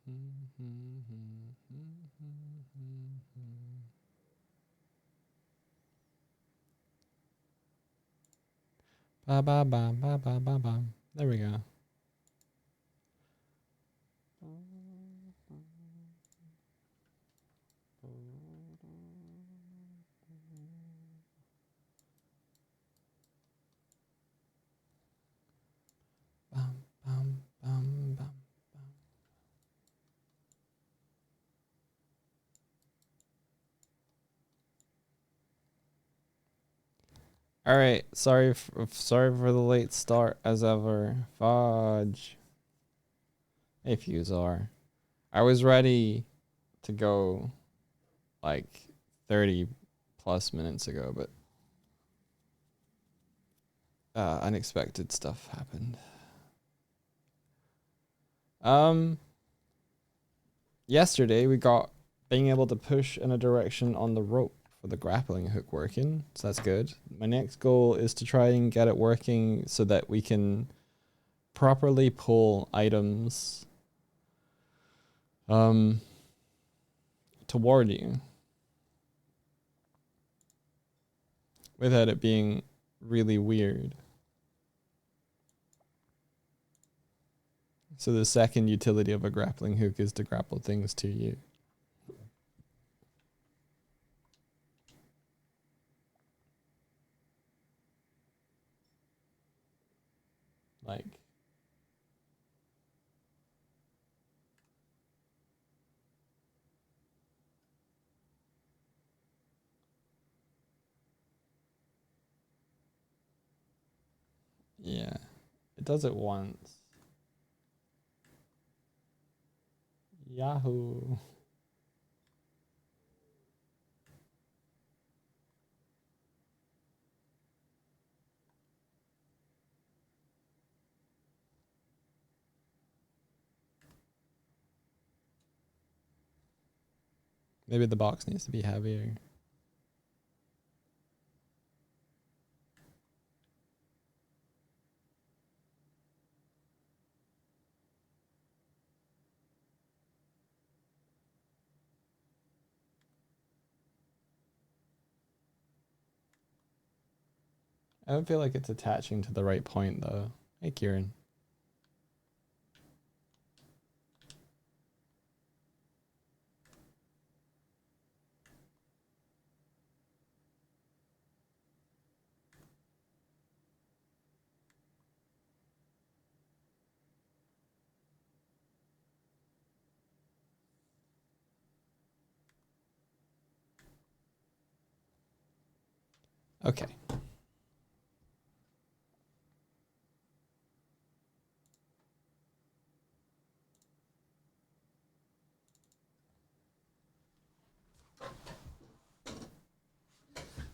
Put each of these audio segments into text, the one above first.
Ba ba ba ba ba ba ba. There we go. Bum, bum, bum, bum. All right, sorry for the late start as ever. Fudge. Hey Fusar. I was ready to go like 30 plus minutes ago, but unexpected stuff happened. Yesterday we got being able to push in a direction on the rope for the grappling hook working, so that's good. My next goal is to try and get it working so that we can properly pull items toward you without it being really weird. So the second utility of a grappling hook is to grapple things to you. Like, yeah, it does it once. Yahoo. Maybe the box needs to be heavier. I don't feel like it's attaching to the right point though. Hey Kieran. Okay.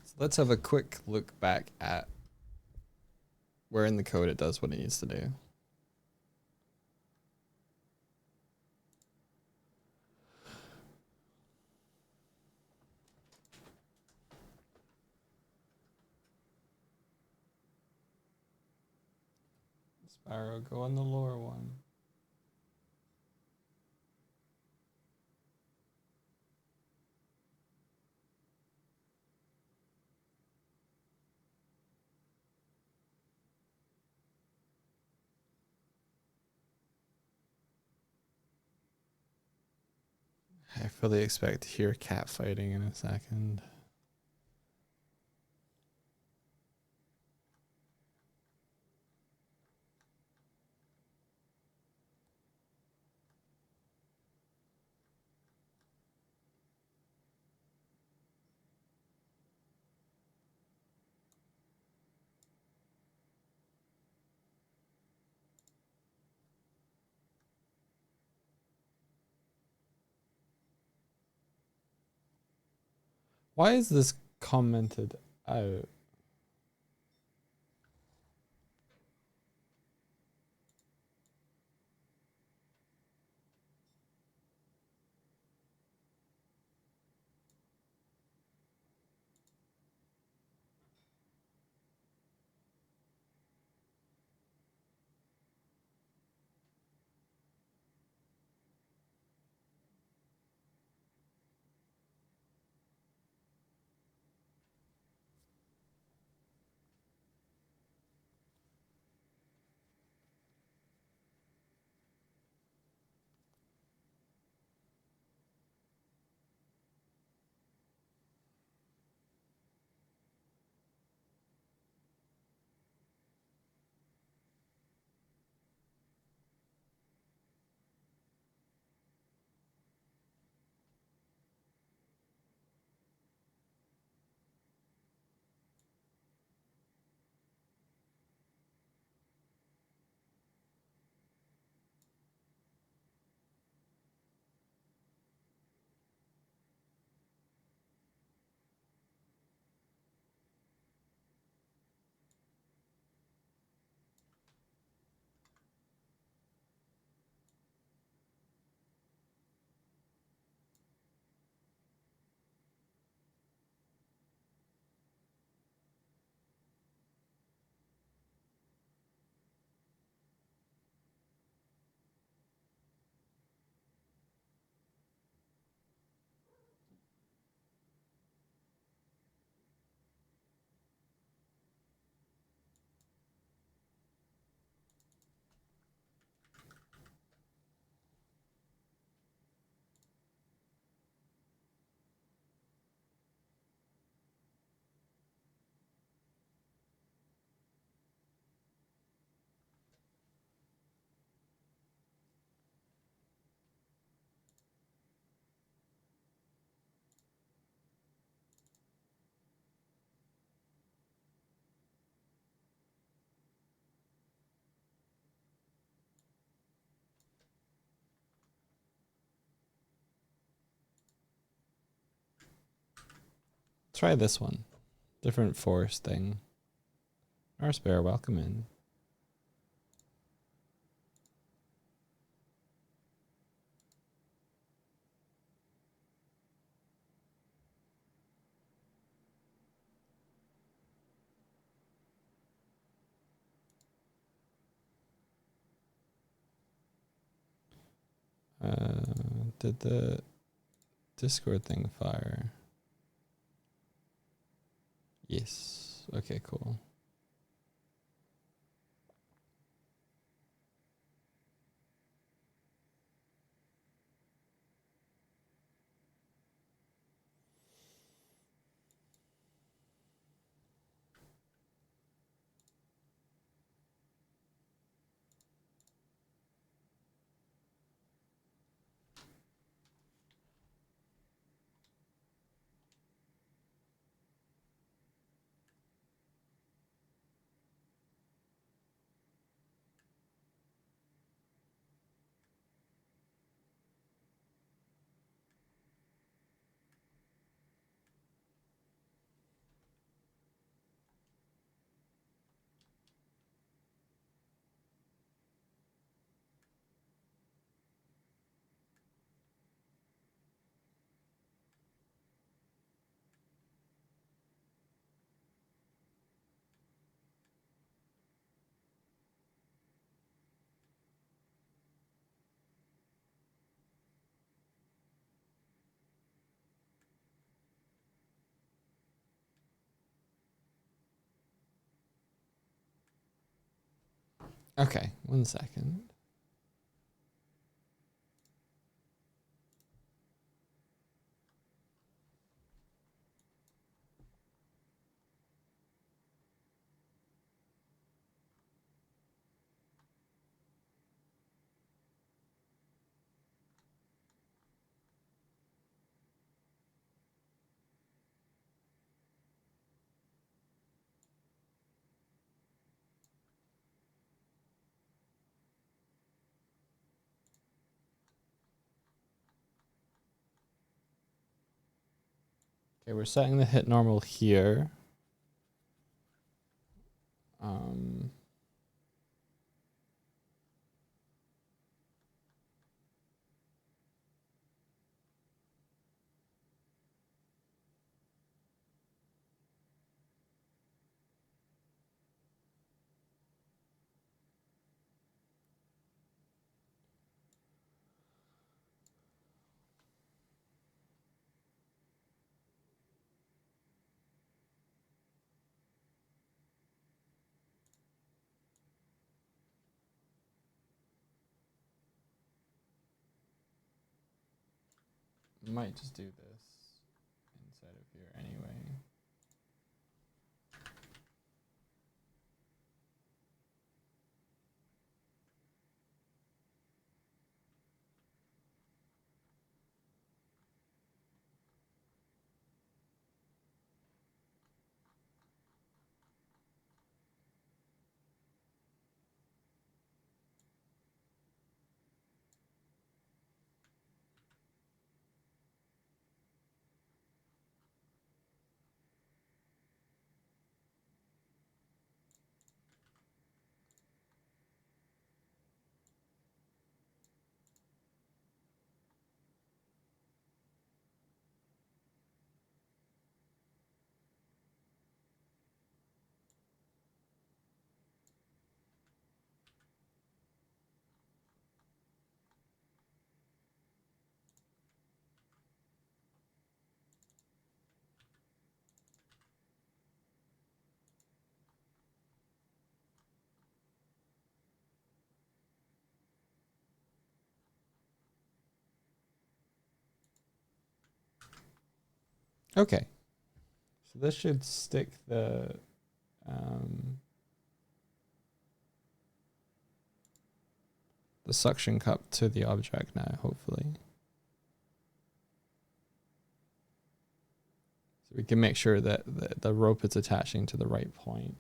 So let's have a quick look back at where in the code it does what it needs to do. Sparrow, go on the lower one. I fully expect to hear cat fighting in a second. Why is this commented out? try this one. Different forest thing. Our spare, welcome in. Did the Discord thing fire? Yes. Okay, cool. Okay, 1 second. Okay, we're setting the hit normal here. Might just do this inside of here anyway. Okay. So this should stick the suction cup to the object now, hopefully. So we can make sure that the rope is attaching to the right point.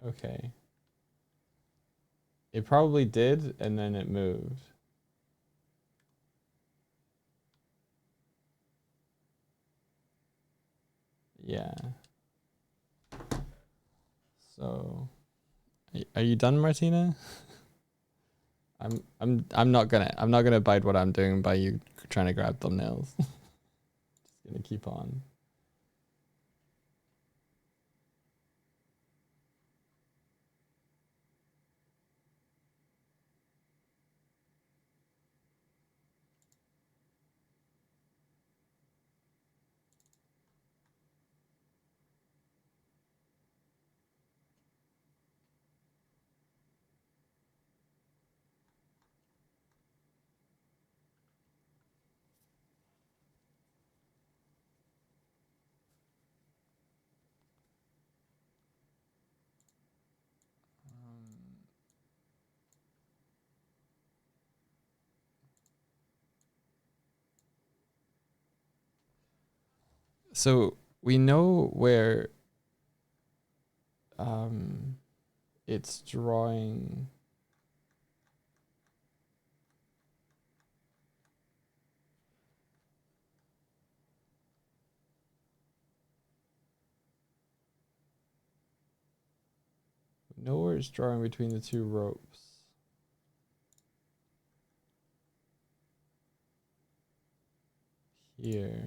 Okay. It probably did, and then it moved. Yeah. So, are you done, Martina? I'm not gonna abide what I'm doing by you trying to grab thumbnails. Just gonna keep on. So we know where it's drawing. We know where it's drawing between the two ropes. Here.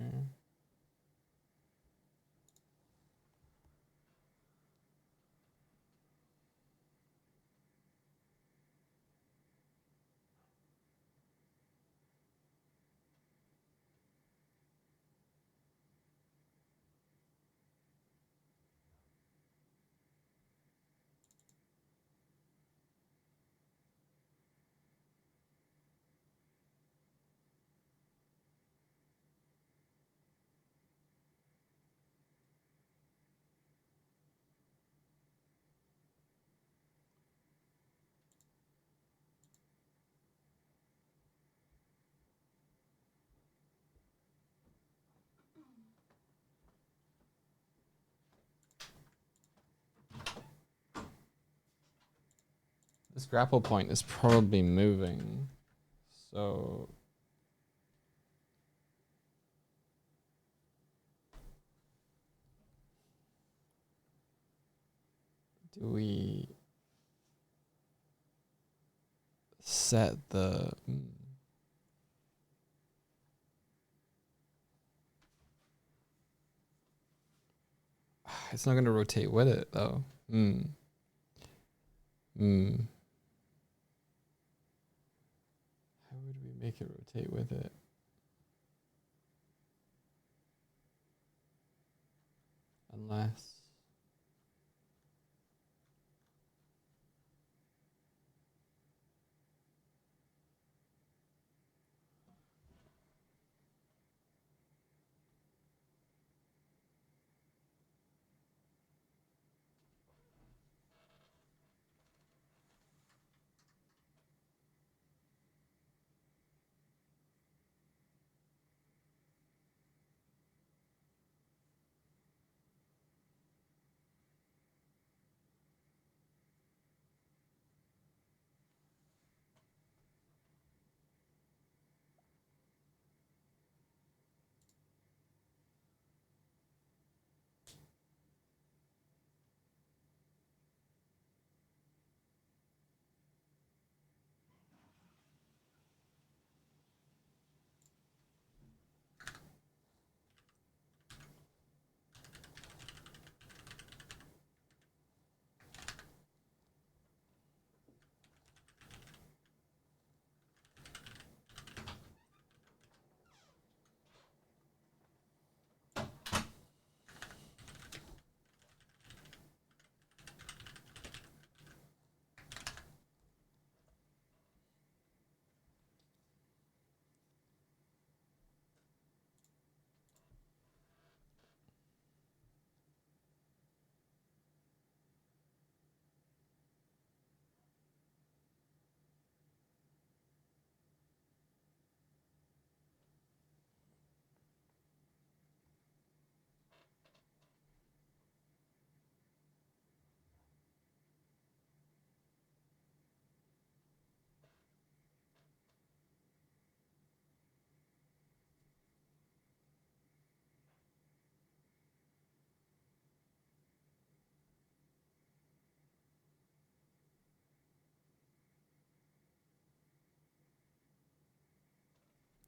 This grapple point is probably moving. So do we set the it's not going to rotate with it though. How would we make it rotate with it? Unless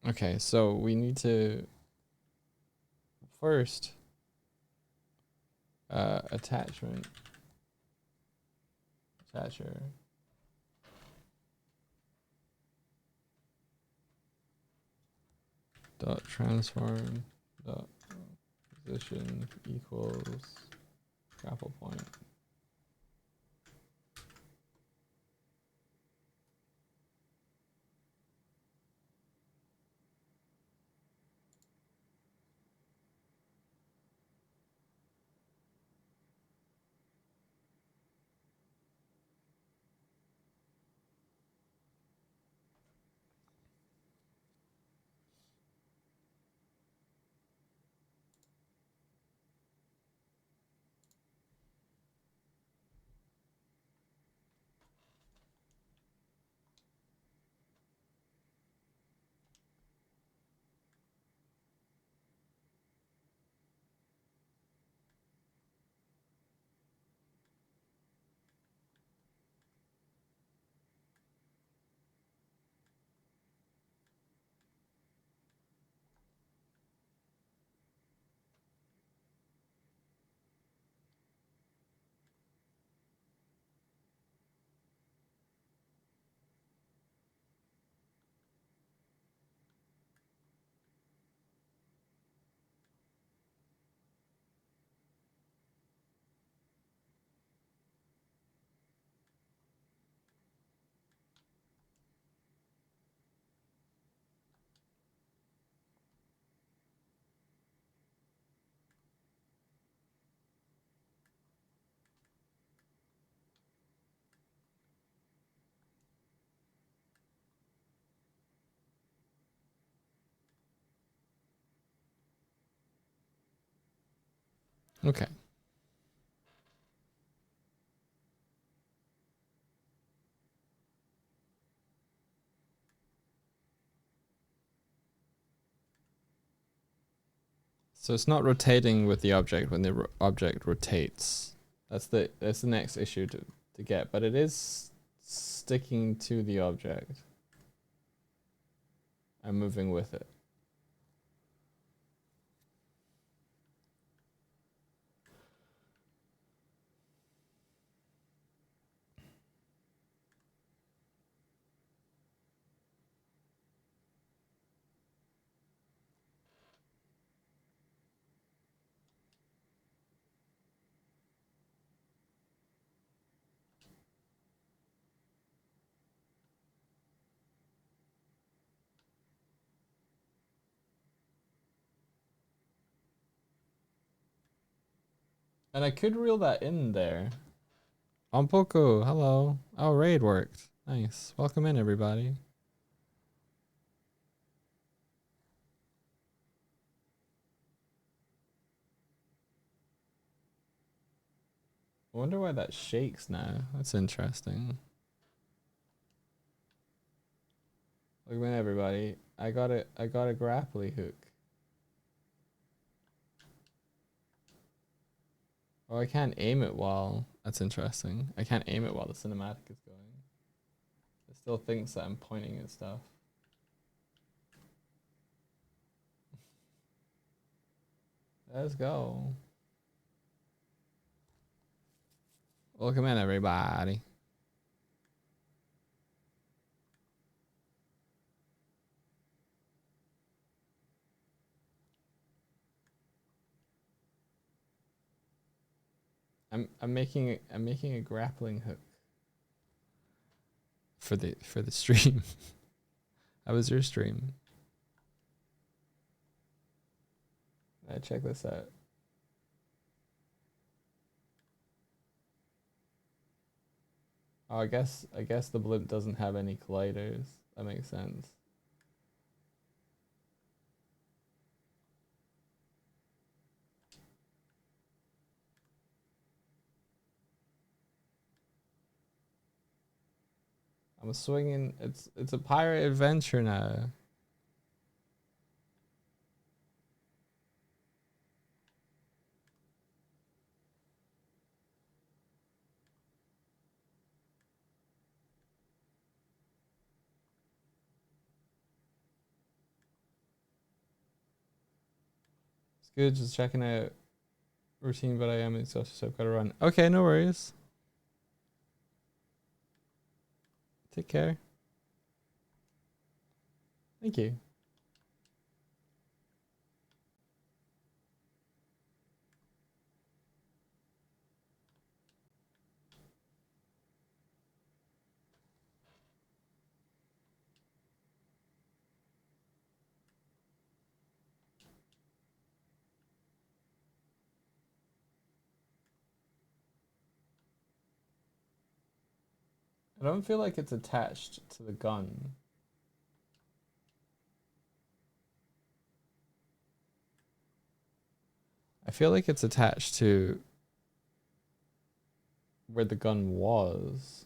Okay, so we need to first attachment attacher dot transform dot position equals grapple point. Okay. So it's not rotating with the object when the object rotates. That's the next issue to get, but it is sticking to the object and moving with it. And I could reel that in there. Ampoku, hello. Oh, raid worked. Nice. Welcome in, everybody. I wonder why that shakes now. That's interesting. Welcome in, everybody. I got a grappling hook. Oh, I can't aim it while... That's interesting. I can't aim it while the cinematic is going. It still thinks that I'm pointing at stuff. Let's go. Welcome in, everybody. I'm making a grappling hook for the stream. How was your stream? Check this out. Oh, I guess the blimp doesn't have any colliders. That makes sense. I'm swinging. It's a pirate adventure now. Good, just checking out routine, but I am exhausted, so I've got to run. Okay, no worries. Take care. Thank you. I don't feel like it's attached to the gun. I feel like it's attached to where the gun was.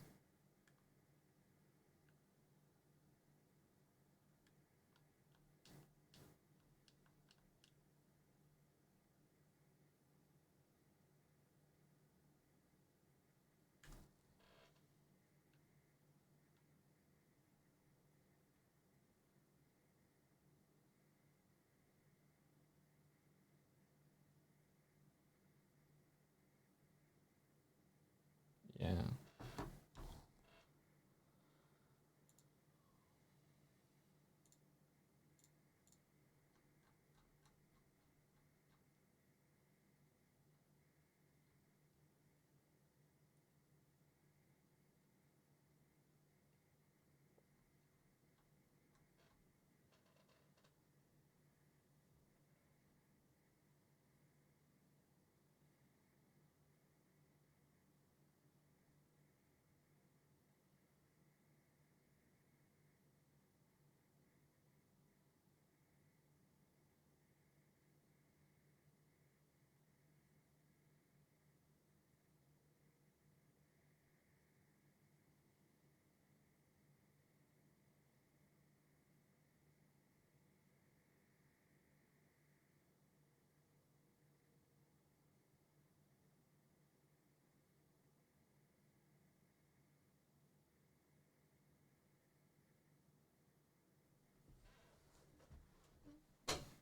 Yeah.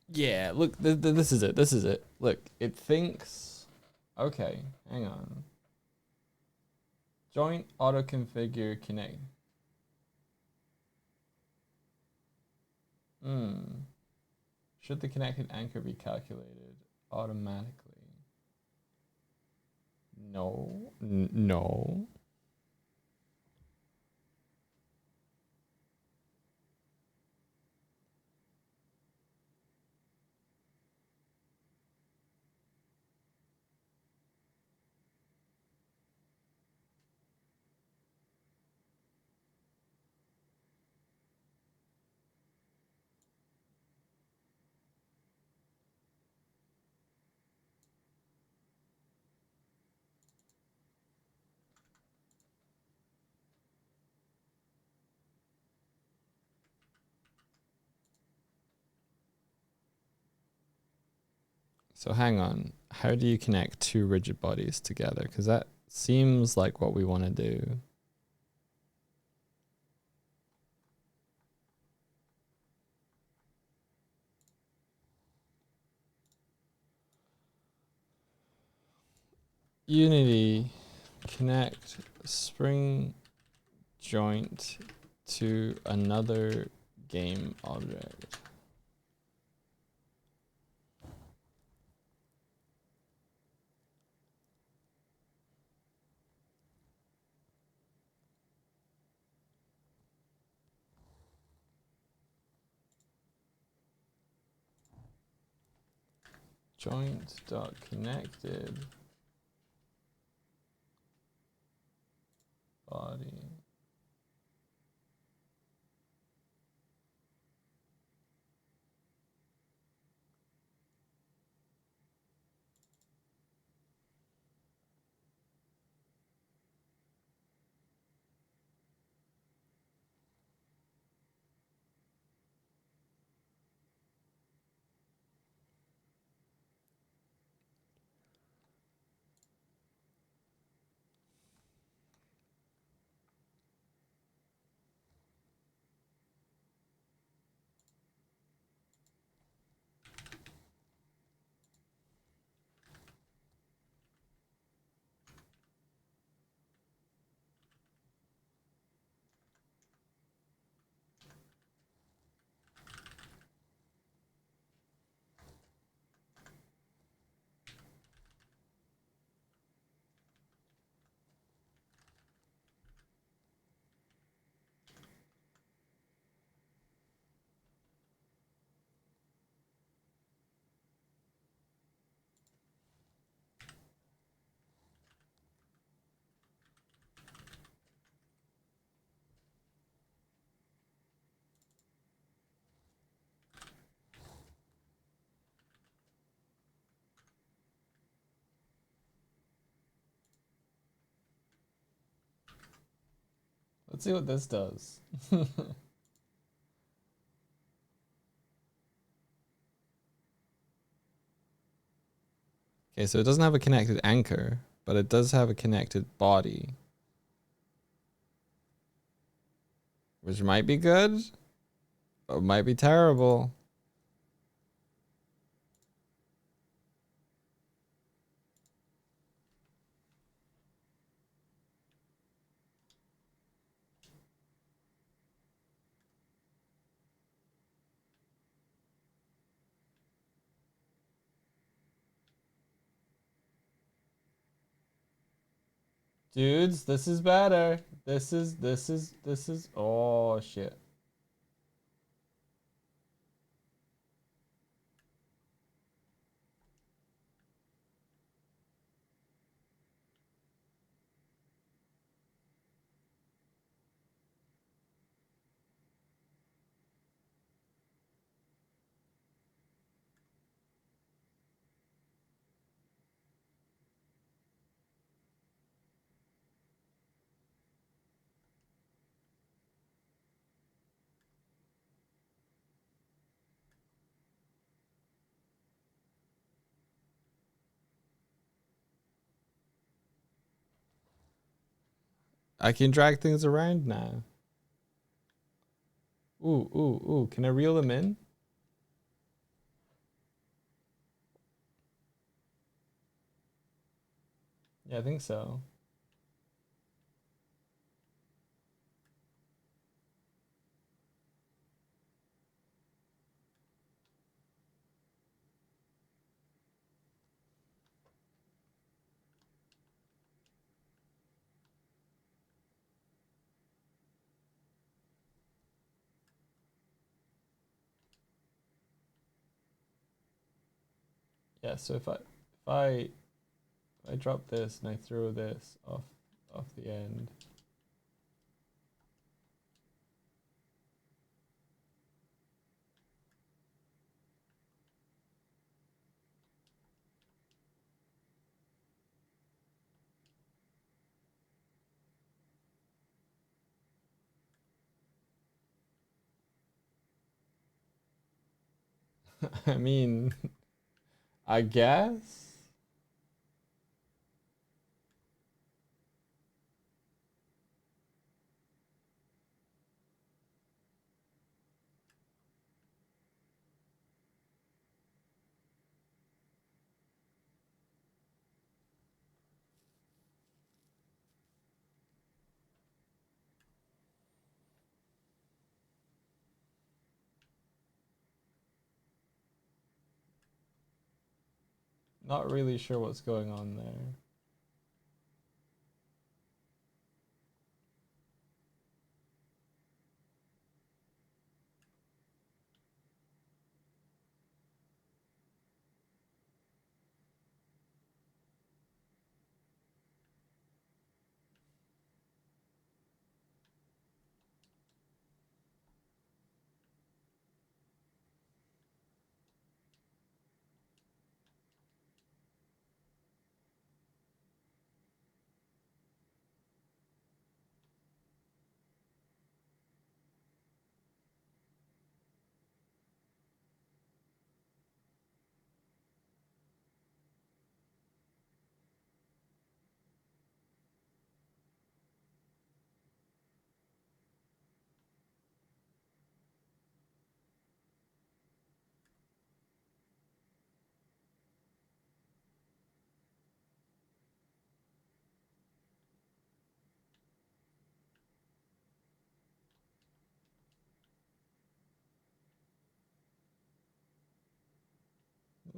Yeah, look, this is it. This is it. Look, it thinks. Okay, hang on. Joint auto configure connect. Should the connected anchor be calculated automatically? No. No. So hang on. How do you connect two rigid bodies together? Because that seems like what we want to do. Unity, connect spring joint to another game object. Joint dot connected body. Let's see what this does. Okay, so it doesn't have a connected anchor, but it does have a connected body. Which might be good, but might be terrible. Dudes, this is better. This is, oh shit. I can drag things around now. Ooh, ooh, ooh. Can I reel them in? Yeah, I think so. Yeah, so if I drop this and I throw this off the end. I mean, I guess. Not really sure what's going on there.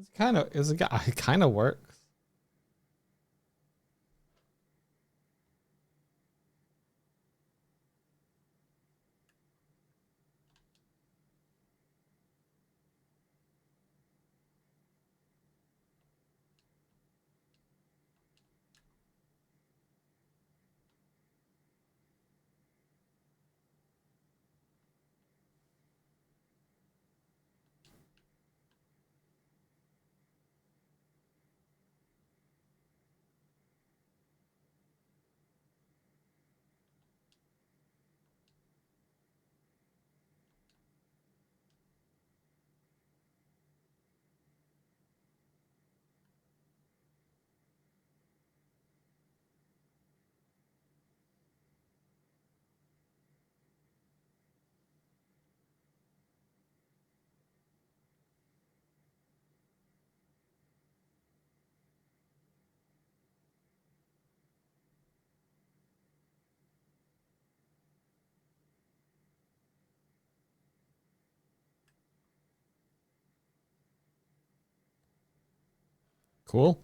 It kind of works. Cool.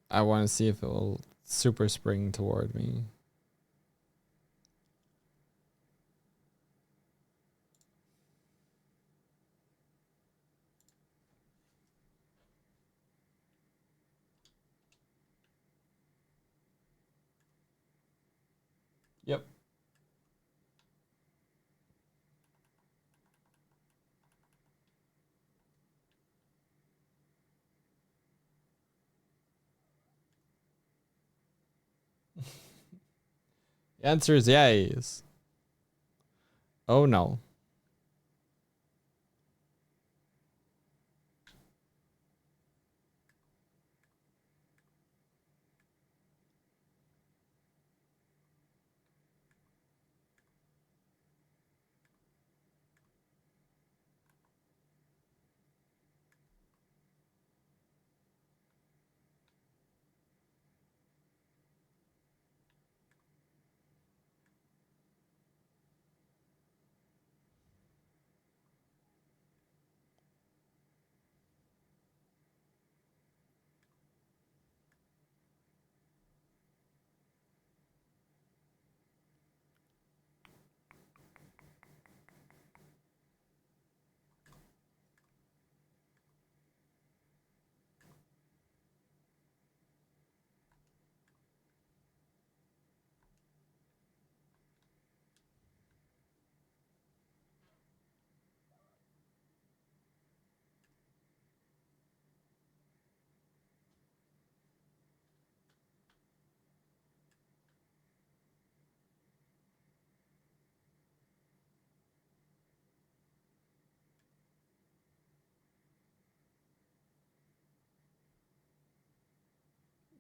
I want to see if it will super spring toward me. Yep. The answer is yes. Oh no.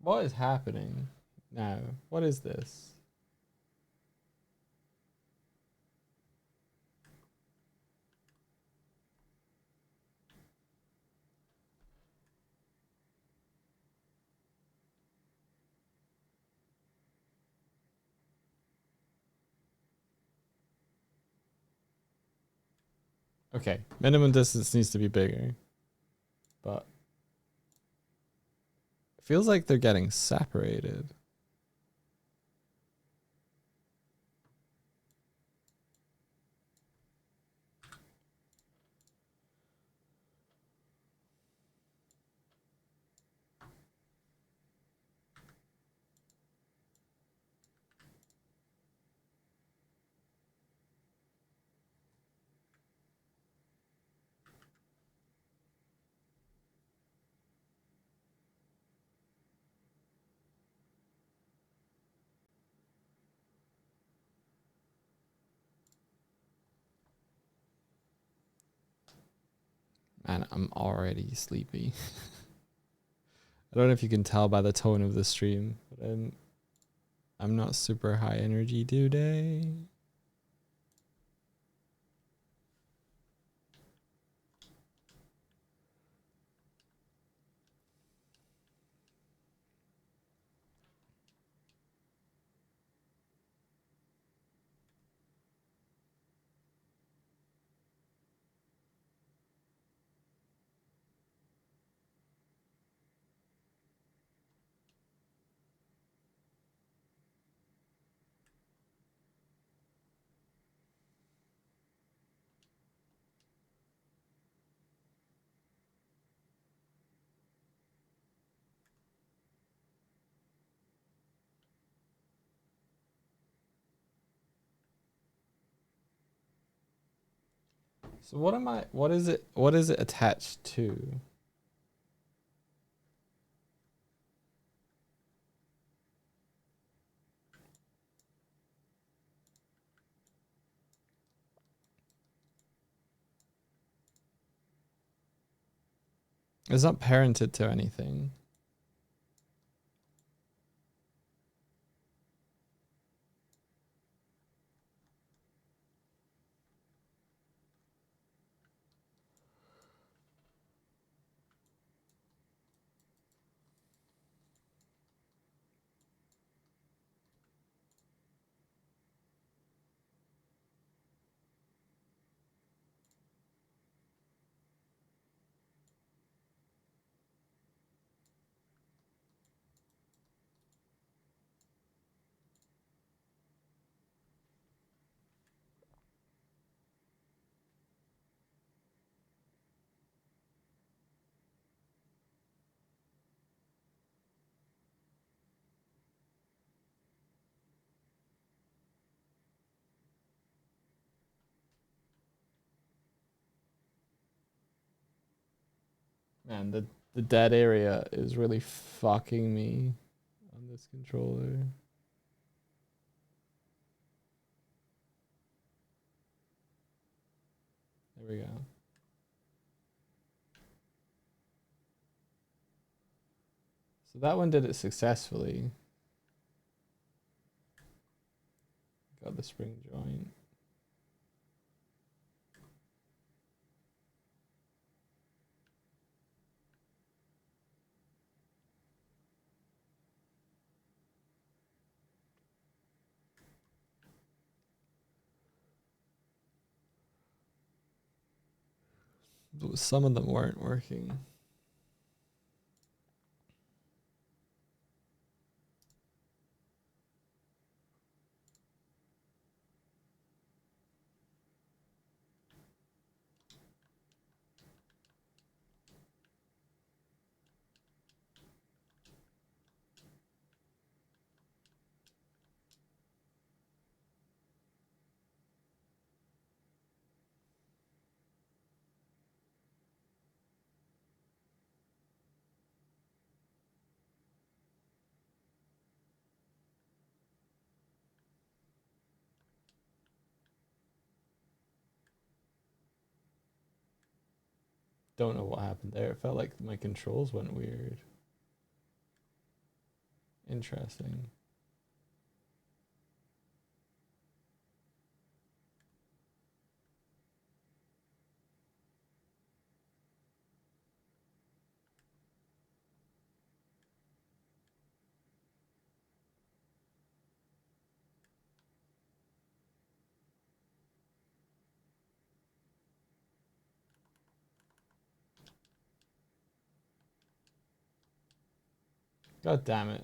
What is happening now? What is this? Okay, minimum distance needs to be bigger, but it feels like they're getting separated. Man, I'm already sleepy. I don't know if you can tell by the tone of the stream, but I'm not super high energy today. So what am I? What is it? What is it attached to? It's not parented to anything. Man, the dead area is really fucking me on this controller. There we go. So that one did it successfully. Got the spring joint. Some of them weren't working. Don't know what happened there. It felt like my controls went weird. Interesting. God damn it.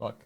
Fuck.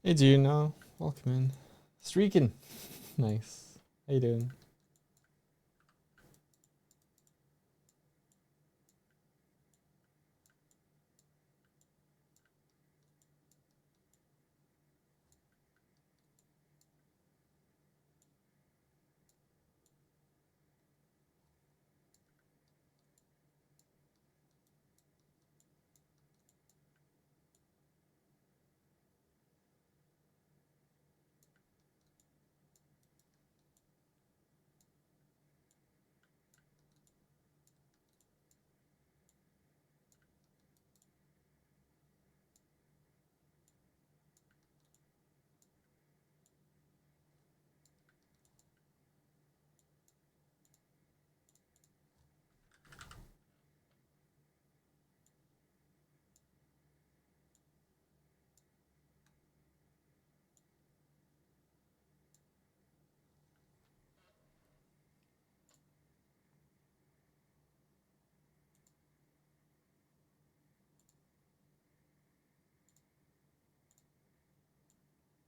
Hey, Juno. Welcome in. Streaking. Nice. How you doing?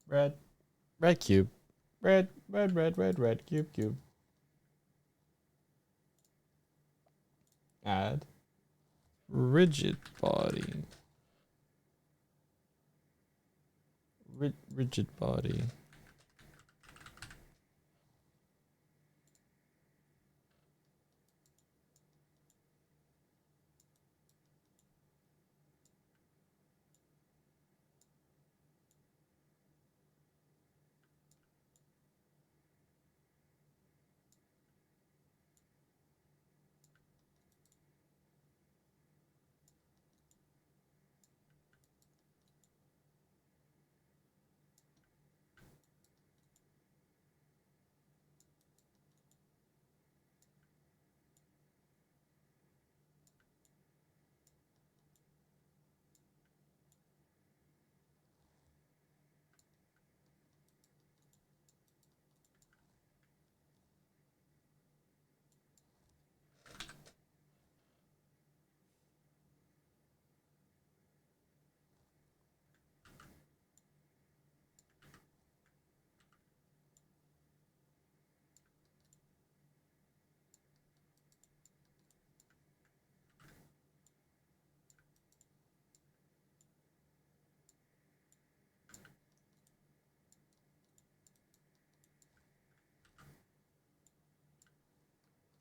Red. Red cube. Red. Cube. Add. Rigid body. Rigid body.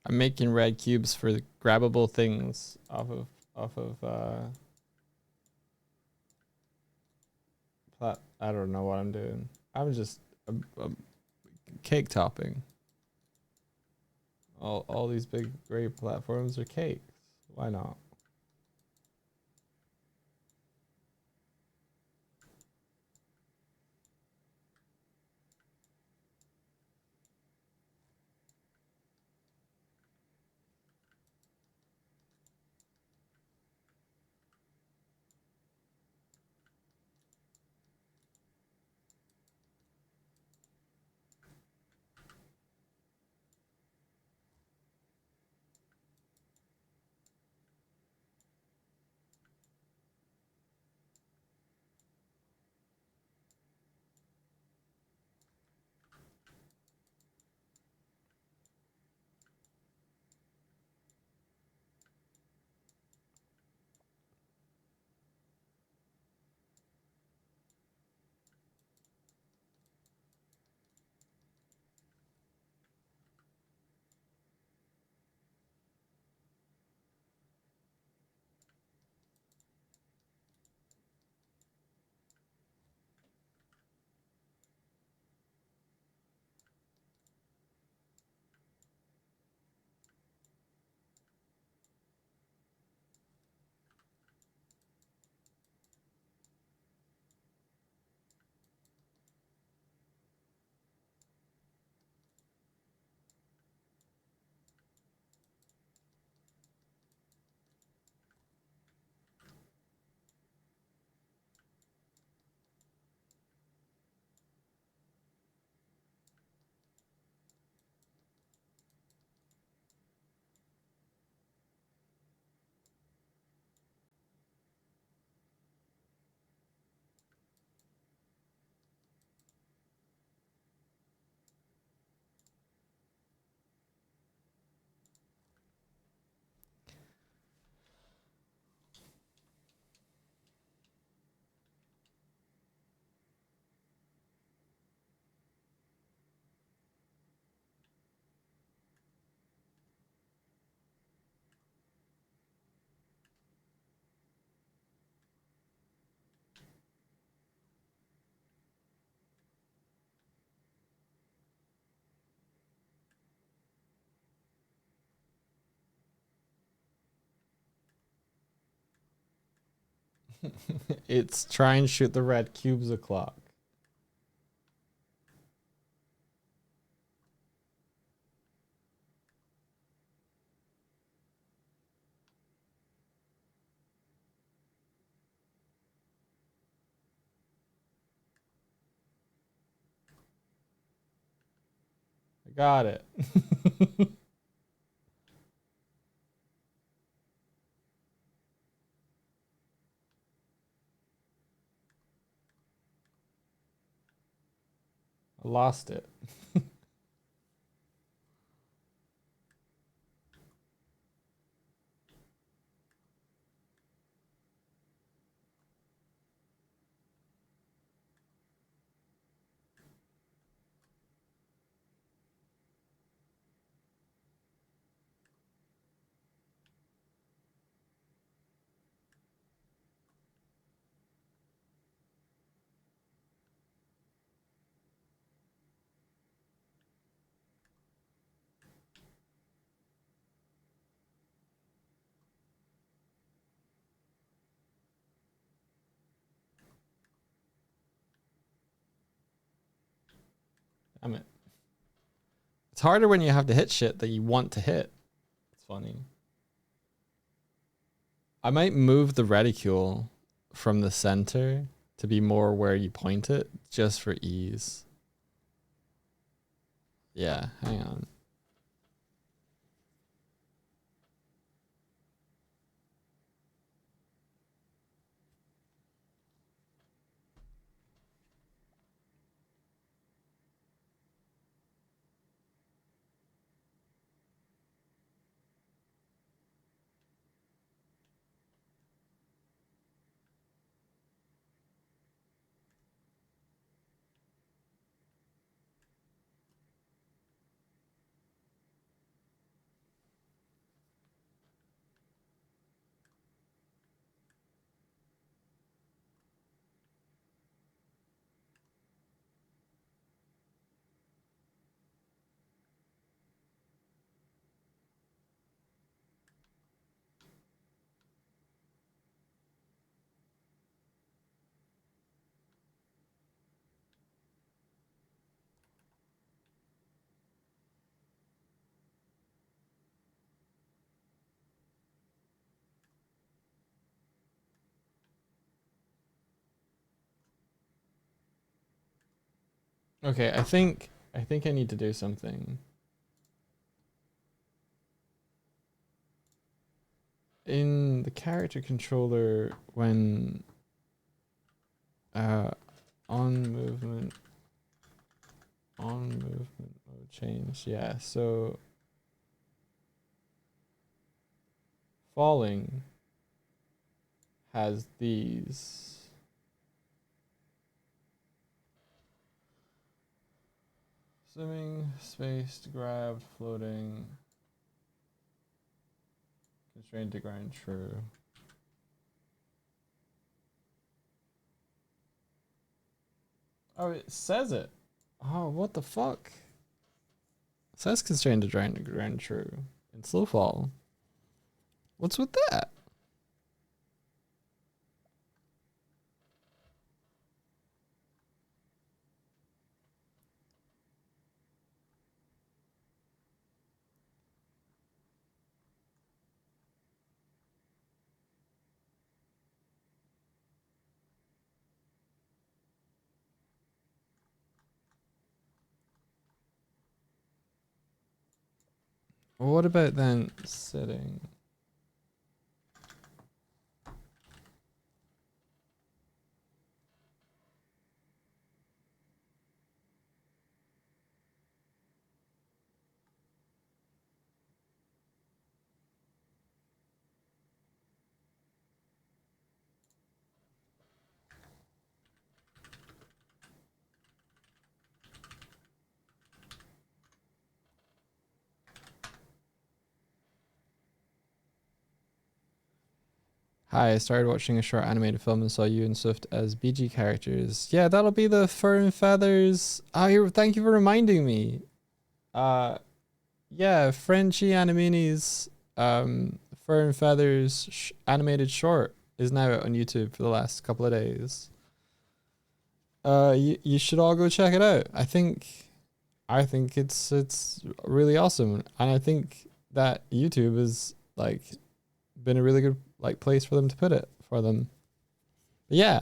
I'm making red cubes for the grabbable things off of I don't know what I'm doing. I'm just a cake topping. All these big great platforms are cakes. Why not? It's try and shoot the red cubes o'clock. I got it. I lost it. Damn it. It's harder when you have to hit shit that you want to hit. It's funny. I might move the reticule from the center to be more where you point it, just for ease. Yeah, hang on. Okay, I think I need to do something. In the character controller, when on movement mode change, yeah, so falling has these. Swimming, spaced, grabbed, floating, constrained to grind true. Oh, it says it. Oh, what the fuck? It says constrained to grind true in slow fall. What's with that? Well, what about then sitting? Hi, I started watching a short animated film and saw you and Swift as BG characters. Yeah, that'll be the Fur and Feathers. Oh, thank you for reminding me. Yeah, Frenchie Animini's Fur and Feathers animated short is now out on YouTube for the last couple of days. You should all go check it out. I think it's really awesome, and I think that YouTube is like been a really good like place for them to put it for them. But yeah.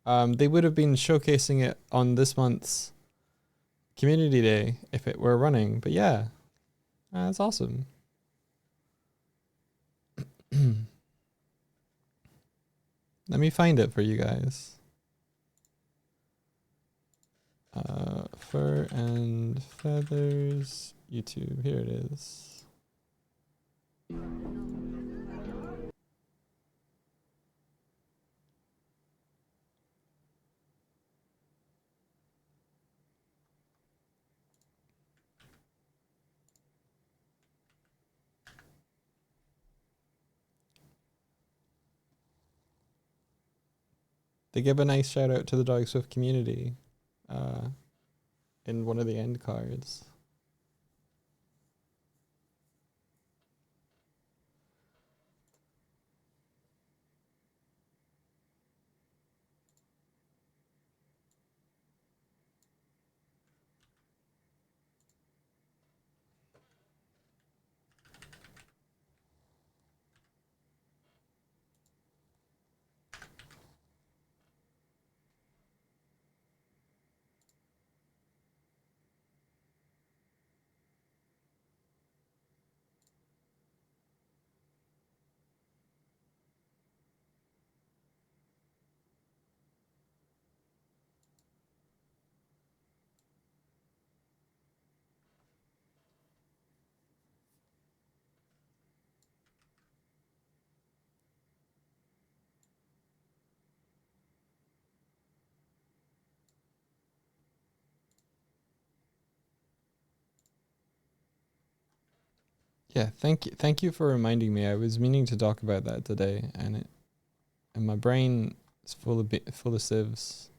They would have been showcasing it on this month's Community Day if it were running. But yeah, that's awesome. Let me find it for you guys. Fur and Feathers YouTube. Here it is. They give a nice shout out to the Dog Swift community in one of the end cards. Yeah, thank you for reminding me. I was meaning to talk about that today, and my brain is full of sieves.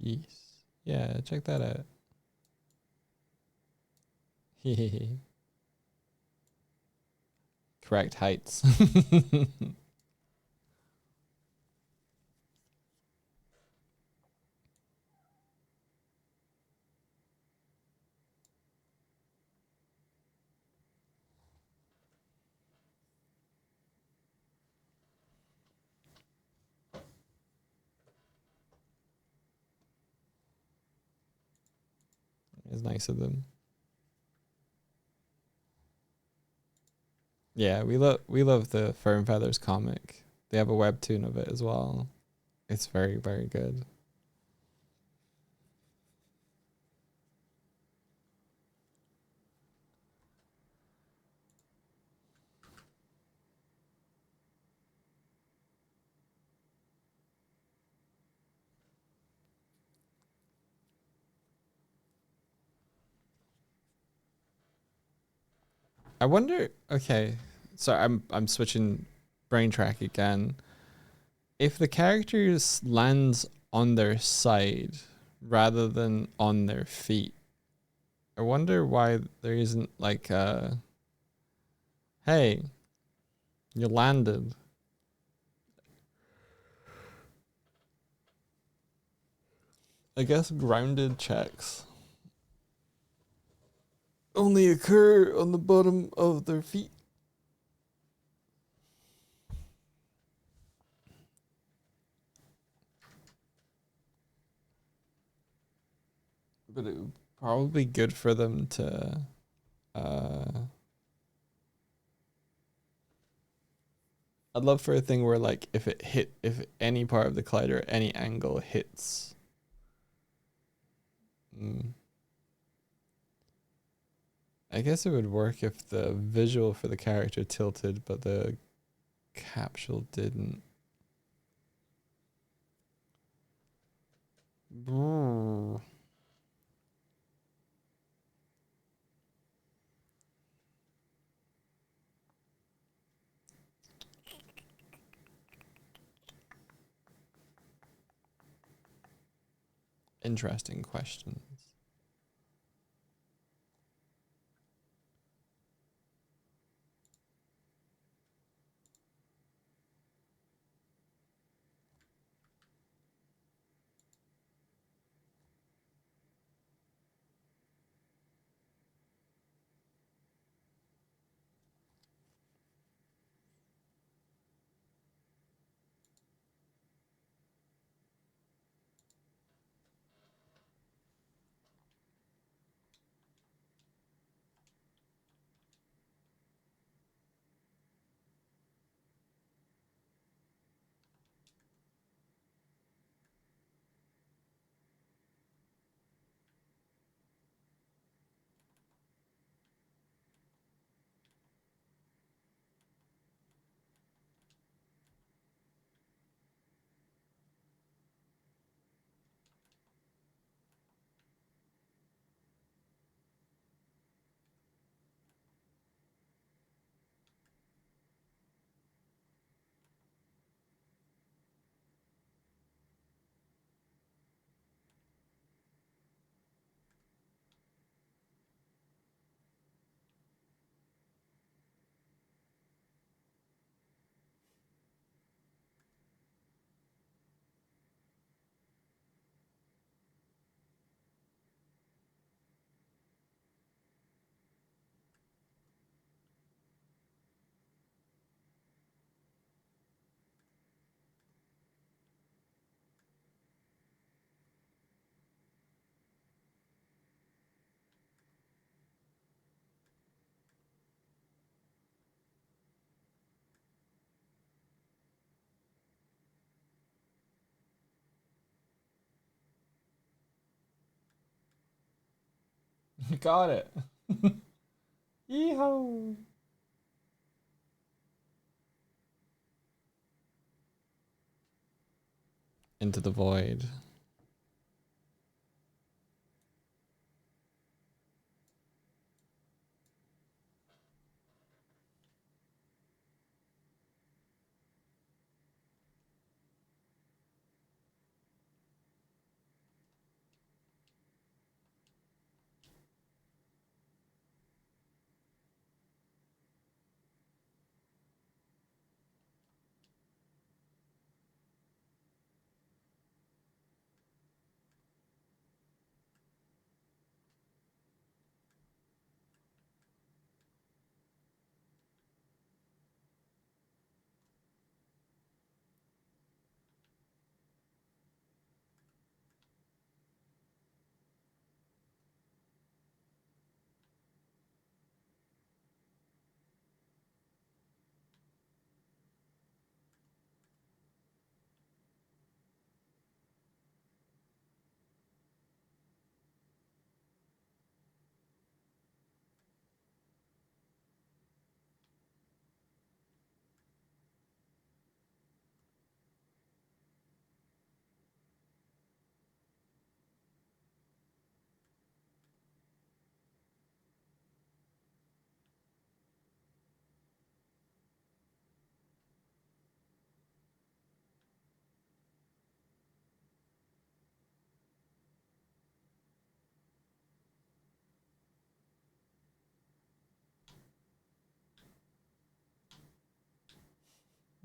Yes. Yeah, check that out. Correct heights. It's nice of them. Yeah, we love the Fur and Feathers comic. They have a webtoon of it as well. It's very, very good. I wonder, okay, so I'm switching brain track again. If the characters lands on their side rather than on their feet, I wonder why there isn't like a, hey, you landed. I guess grounded checks only occur on the bottom of their feet. But it would probably be good for them to uh I'd love for a thing where like if any part of the collider at any angle hits. Mm. I guess it would work if the visual for the character tilted but the capsule didn't. Brrr. Interesting questions. Got it. Yeehaw. Into the void.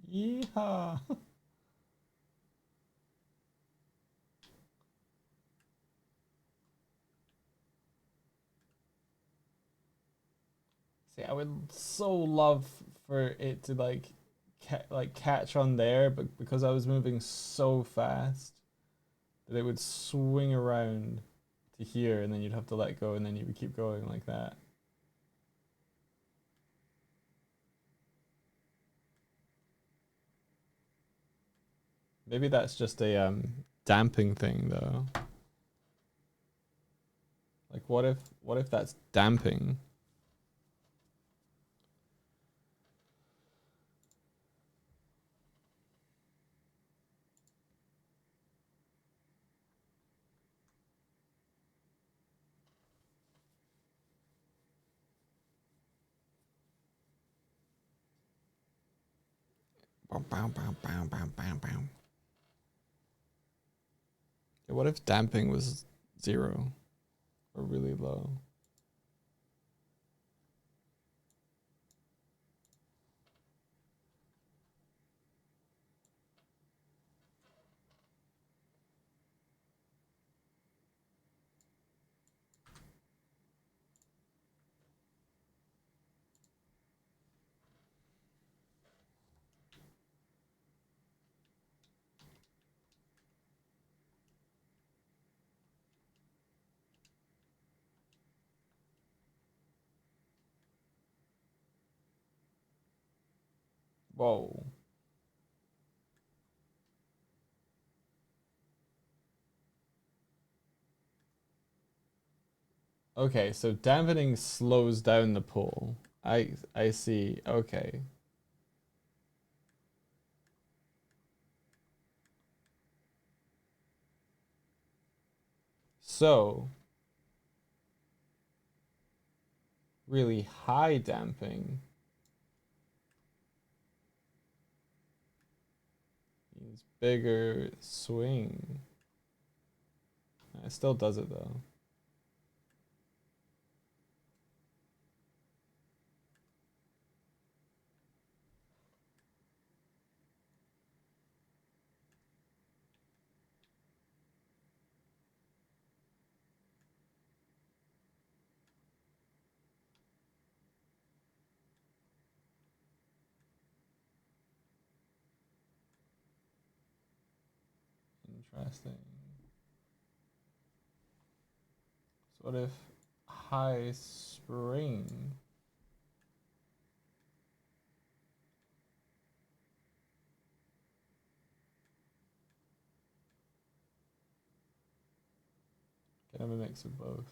Yeehaw. See, I would so love for it to like catch on there, but because I was moving so fast that it would swing around to here, and then you'd have to let go, and then you would keep going like that. Maybe that's just a damping thing though. Like what if that's damping? What if damping was 0 or really low? Whoa. Okay, so dampening slows down the pull. I see. Okay. So really high damping means bigger swing. It still does it though. Interesting. So what if high spring? Can have a mix of both.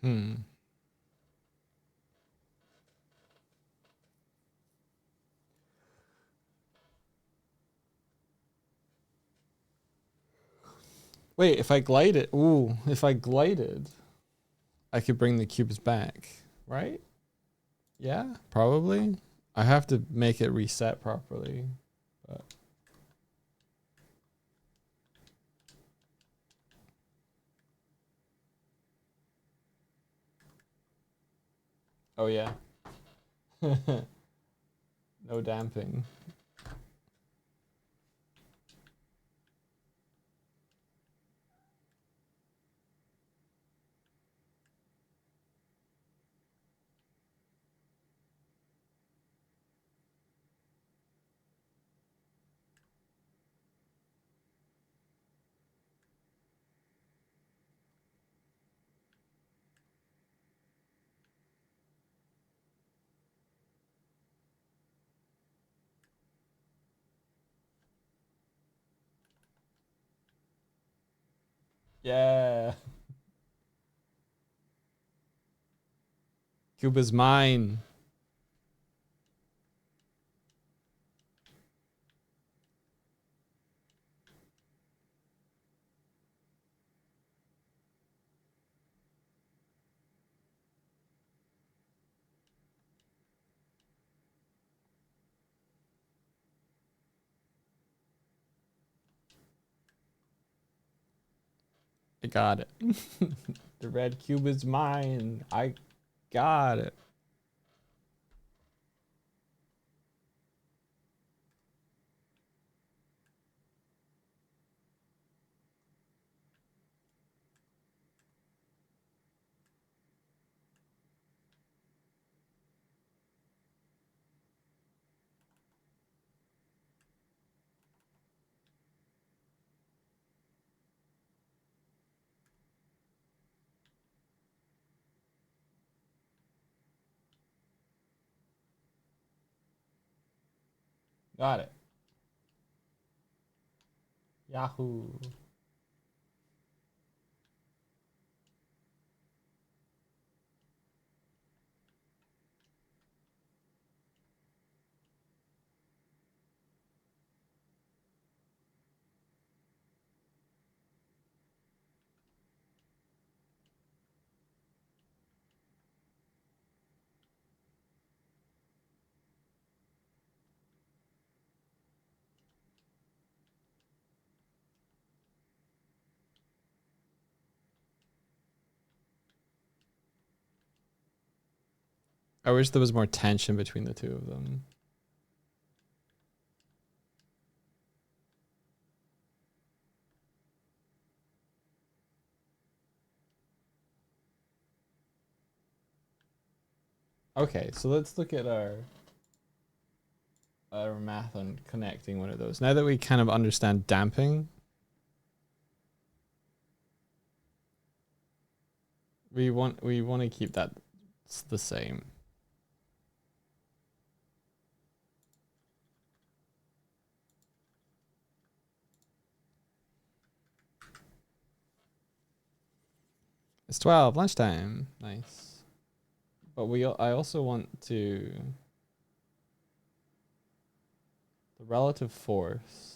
Hmm. Wait, if I glide it, ooh, if I glided, I could bring the cubes back, right? Yeah, probably. I have to make it reset properly. But oh yeah. No damping. Yeah. Cube is mine. I got it. The red cube is mine. I got it. Got it. Yahoo. I wish there was more tension between the two of them. Okay, so let's look at our math on connecting one of those. Now that we kind of understand damping, we want to keep that the same. It's 12, lunchtime. Nice. But I also want to the relative force.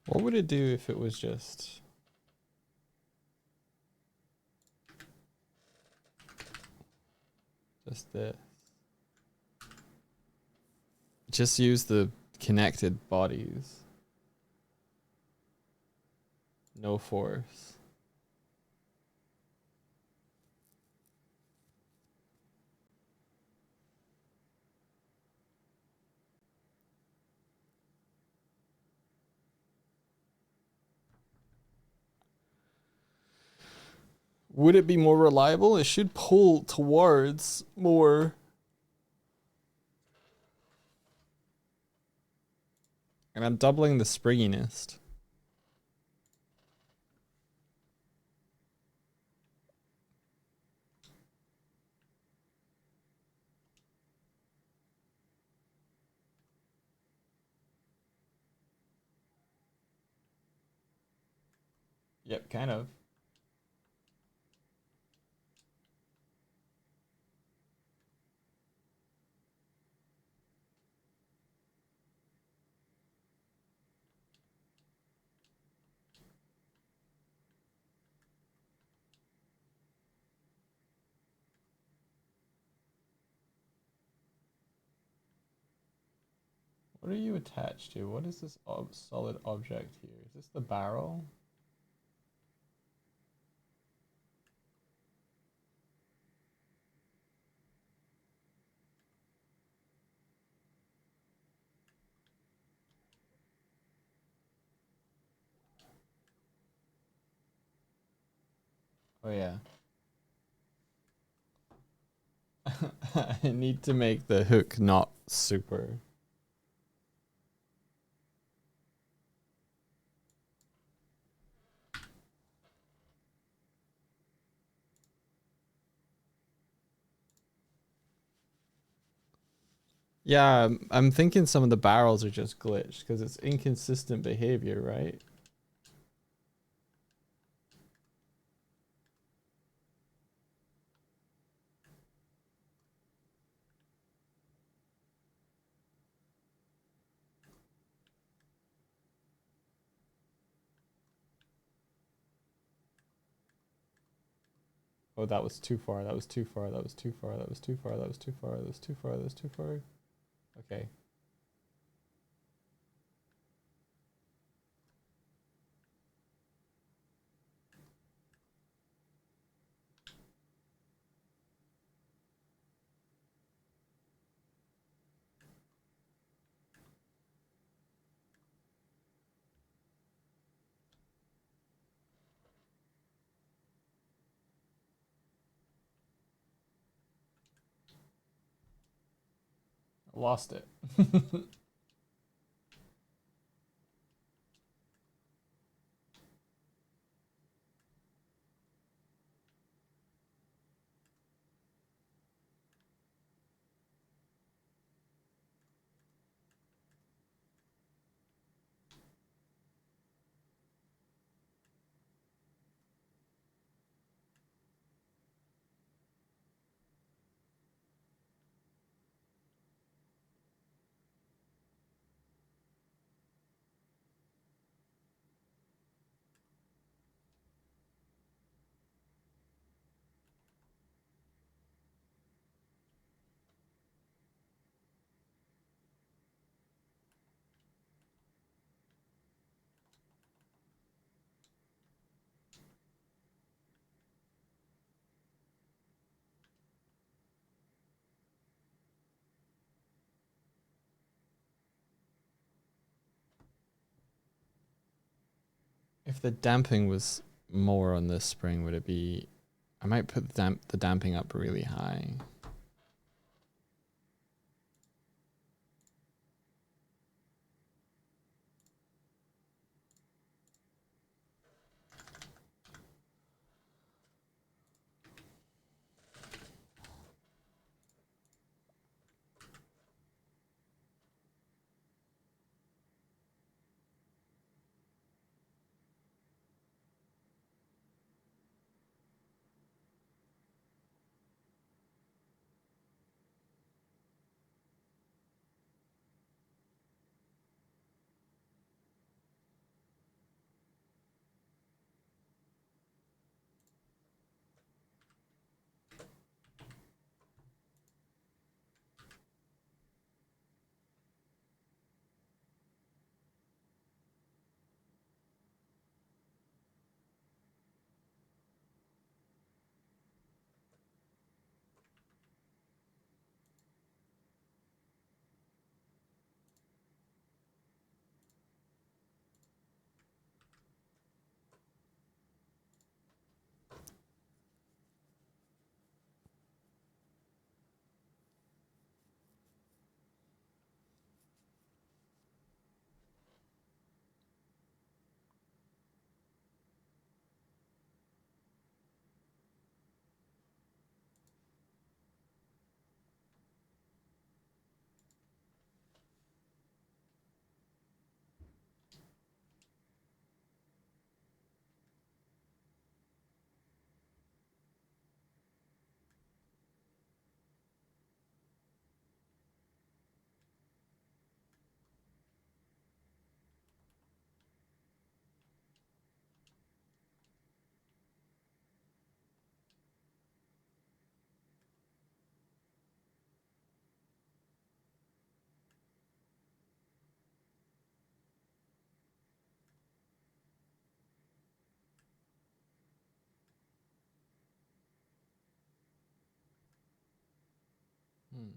What would it do if it was just this? Just use the connected bodies. No force. Would it be more reliable? It should pull towards more. And I'm doubling the springiness. Yep, kind of. What are you attached to? What is this solid object here? Is this the barrel? Oh yeah. I need to make the hook not super. Yeah, I'm thinking some of the barrels are just glitched because it's inconsistent behavior, right? Oh, that was too far. That was too far. That was too far. That was too far. That was too far. That was too far. That was too far. Okay. Lost it. If the damping was more on this spring, would it be? I might put the damping up really high. Hmm.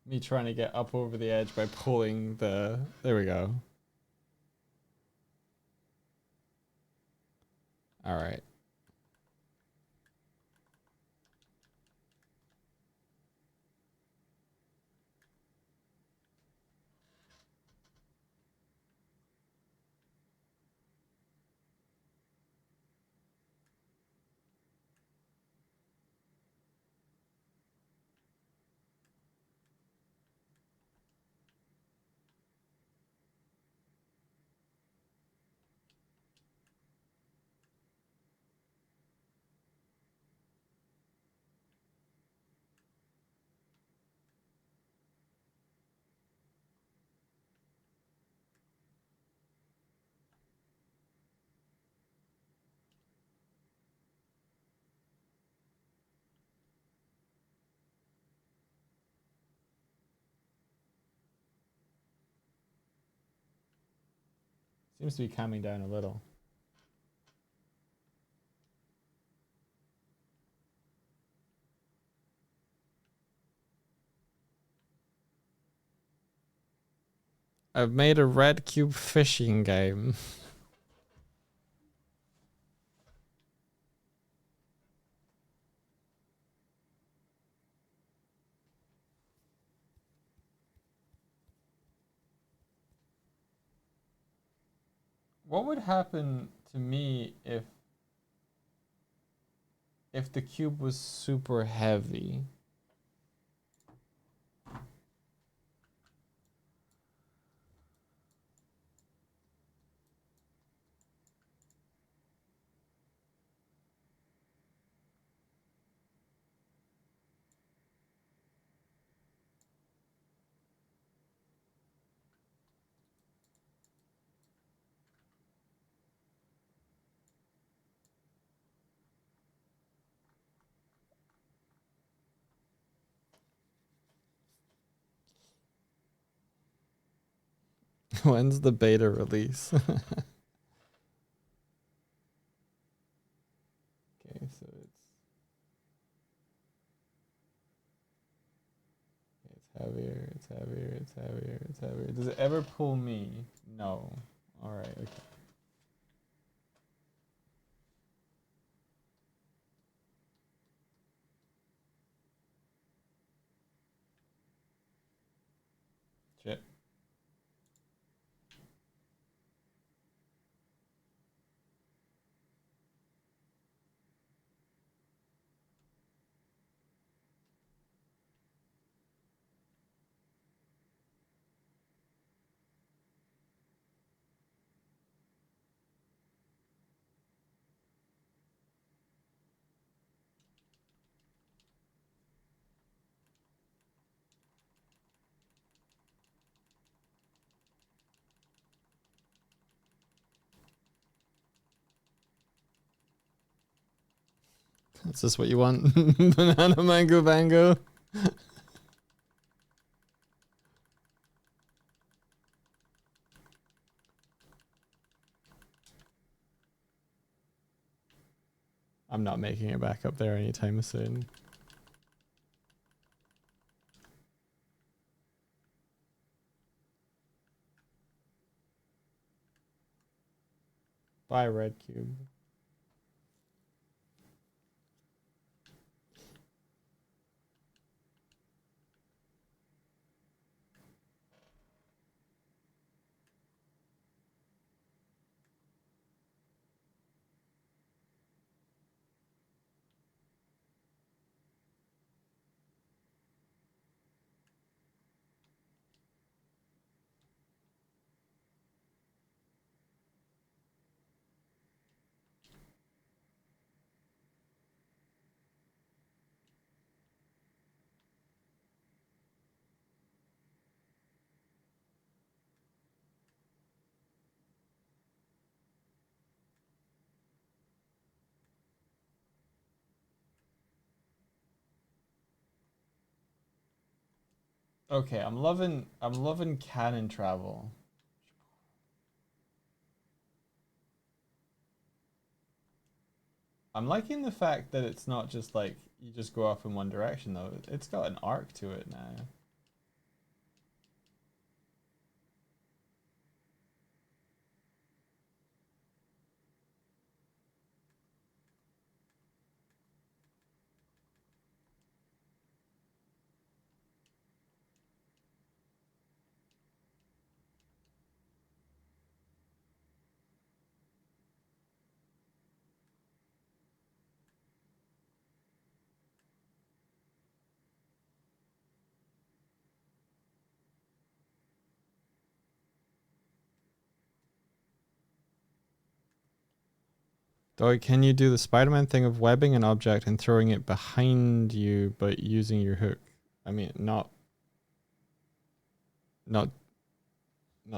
Me trying to get up over the edge by pulling the. There we go. All right. Seems to be calming down a little. I've made a red cube fishing game. What would happen to me if the cube was super heavy? When's the beta release? Okay, so it's heavier, it's heavier, it's heavier, it's heavier. Does it ever pull me? No. Alright, okay. Shit. Is this what you want? Banana mango bango? I'm not making it back up there anytime soon. Bye, red cube. Okay, I'm loving cannon travel. I'm liking the fact that it's not just like you just go off in one direction though. It's got an arc to it now. Though, can you do the Spider-Man thing of webbing an object and throwing it behind you, but using your hook? I mean, not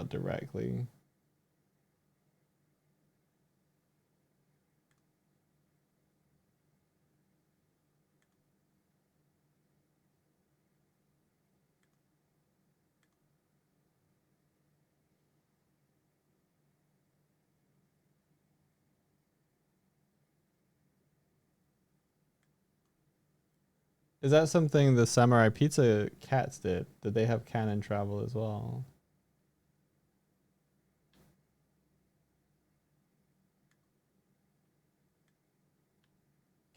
directly. Is that something the Samurai Pizza cats did? Did they have cannon travel as well?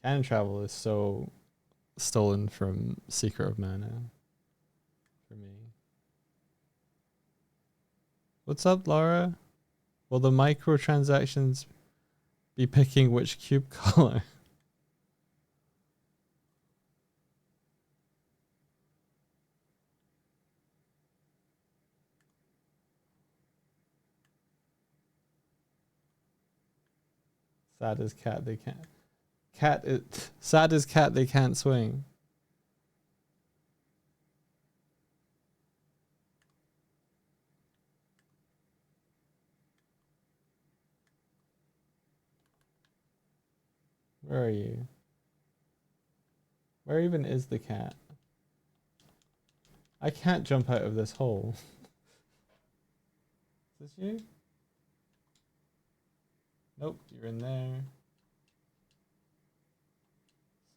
Cannon travel is so stolen from Secret of Mana for me. What's up, Laura? Will the microtransactions be picking which cube color? Sad as cat, they can't. Sad as cat, they can't swing. Where are you? Where even is the cat? I can't jump out of this hole. Is this you? Nope, you're in there.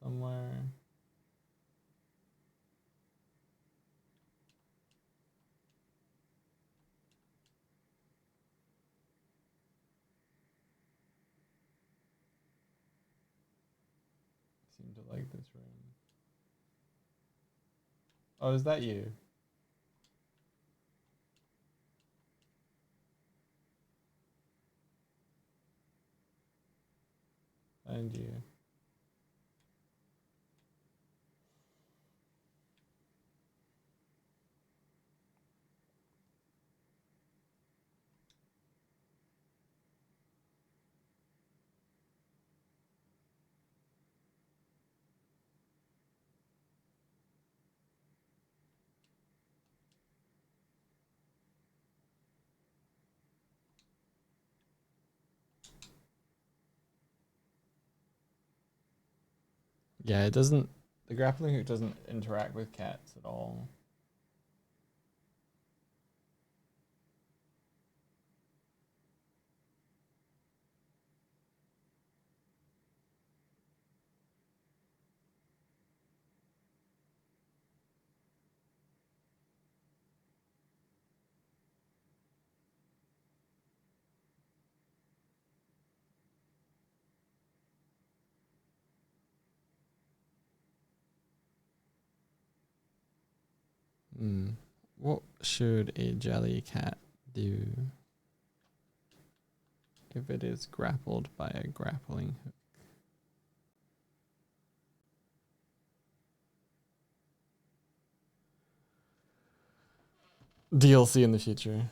Somewhere. I seem to like this room. Oh, is that you? And you. Yeah, it doesn't. The grappling hook doesn't interact with cats at all. What should a jelly cat do if it is grappled by a grappling hook? DLC in the future.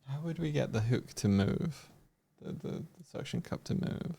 How would we get the hook to move? The suction cup to move?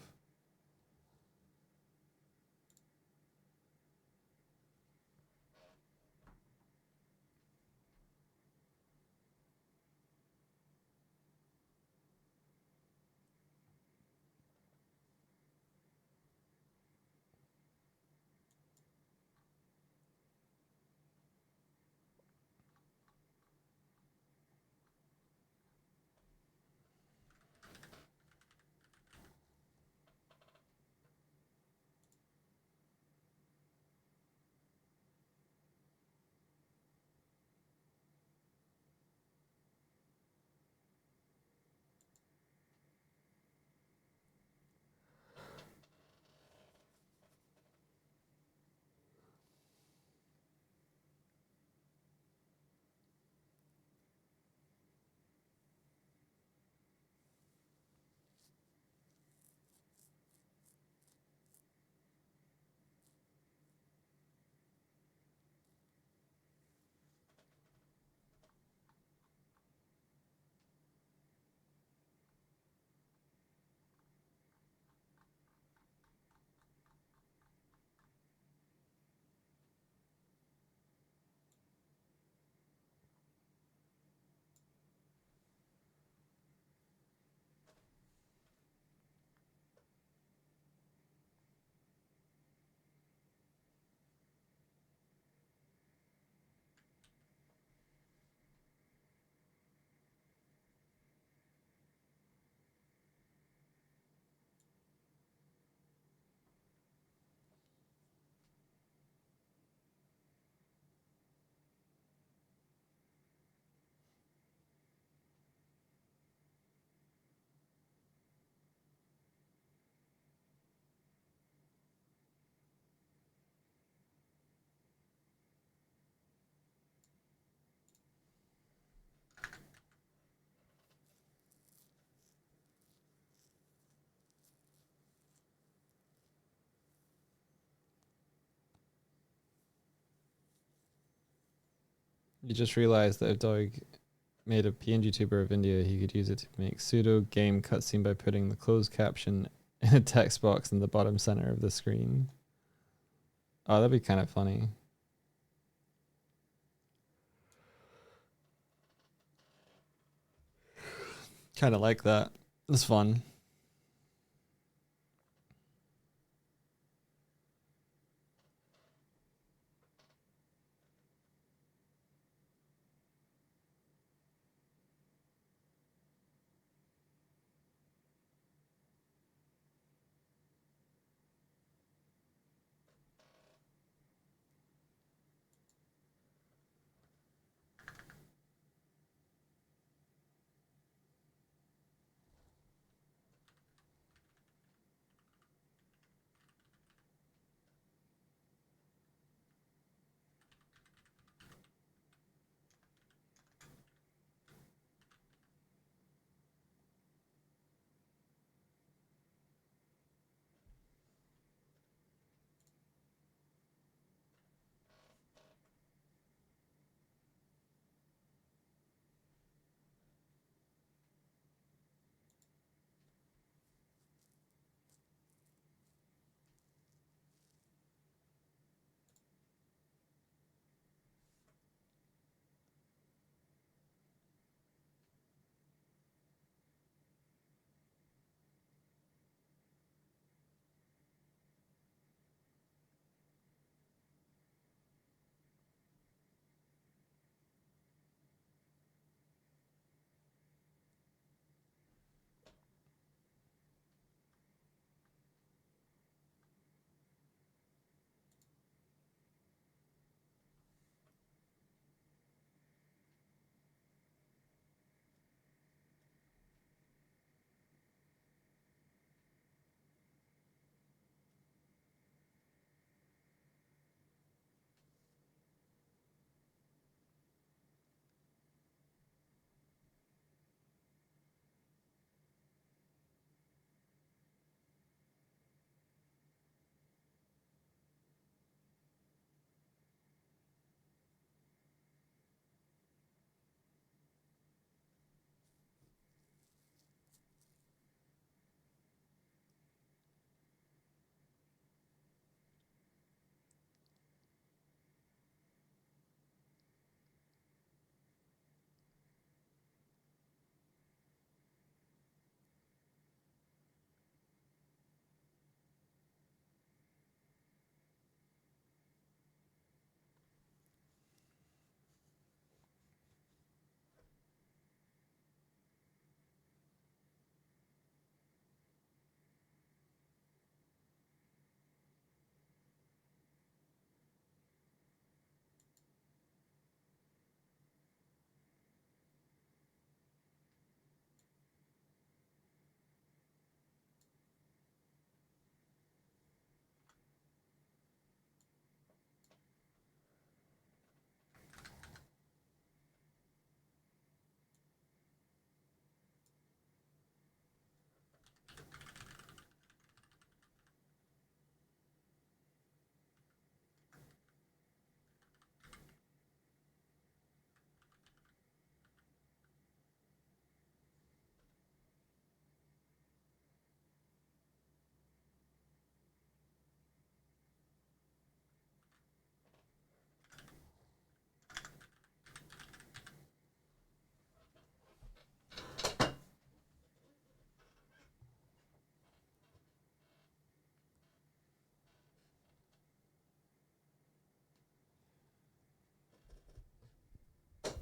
You just realized that if Dog made a PNG tuber of India, he could use it to make pseudo game cutscene by putting the closed caption in a text box in the bottom center of the screen. Oh, that'd be kind of funny. Kind of like that. It's fun.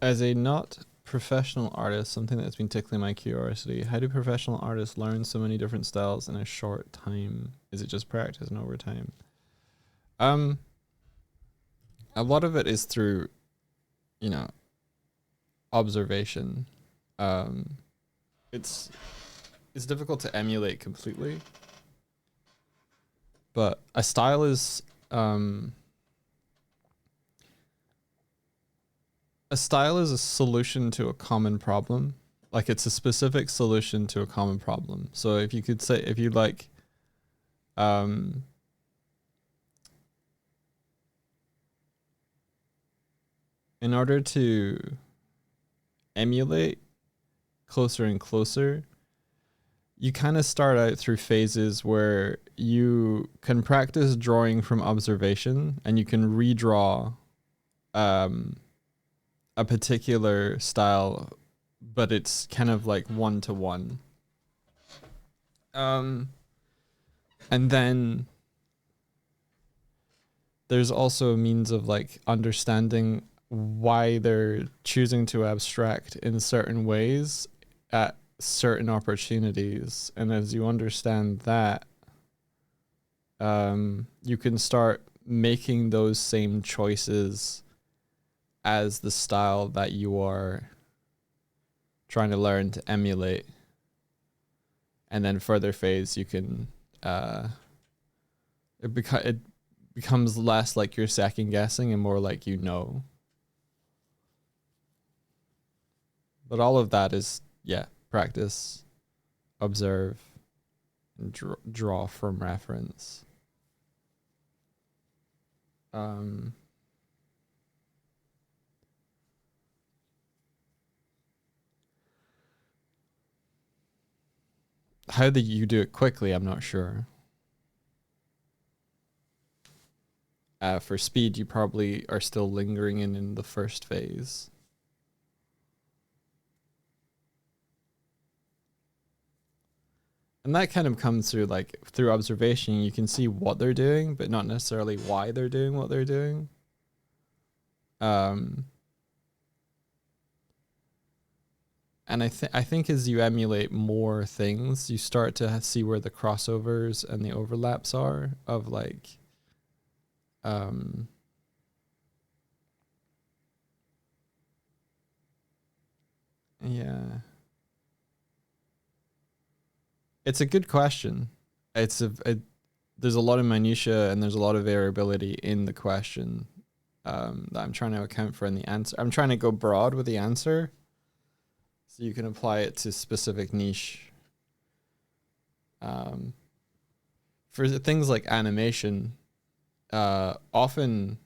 As a not professional artist, something that's been tickling my curiosity, how do professional artists learn so many different styles in a short time? Is it just practice and over time? Um, a lot of it is through, you know, observation. Um, it's it's difficult to emulate completely, but a style is a solution to a common problem. Like it's a specific solution to a common problem. So if you could say, if you like, um, in order to emulate closer and closer, you kind of start out through phases where you can practice drawing from observation, and you can redraw a particular style, but it's kind of like 1-to-1. And then there's also a means of like understanding why they're choosing to abstract in certain ways at certain opportunities. And as you understand that, you can start making those same choices as the style that you are trying to learn to emulate. And then further phase, you can it becomes less like you're second guessing and more like you know. But all of that is, yeah, practice, observe, and draw from reference. How do you do it quickly? I'm not sure. For speed, you probably are still lingering in the first phase. And that kind of comes through like through observation. You can see what they're doing, but not necessarily why they're doing what they're doing. And I think as you emulate more things, you start to see where the crossovers and the overlaps are of like, yeah. It's a good question. There's a lot of minutia and there's a lot of variability in the question that I'm trying to account for in the answer. I'm trying to go broad with the answer so you can apply it to specific niche. For things like animation, often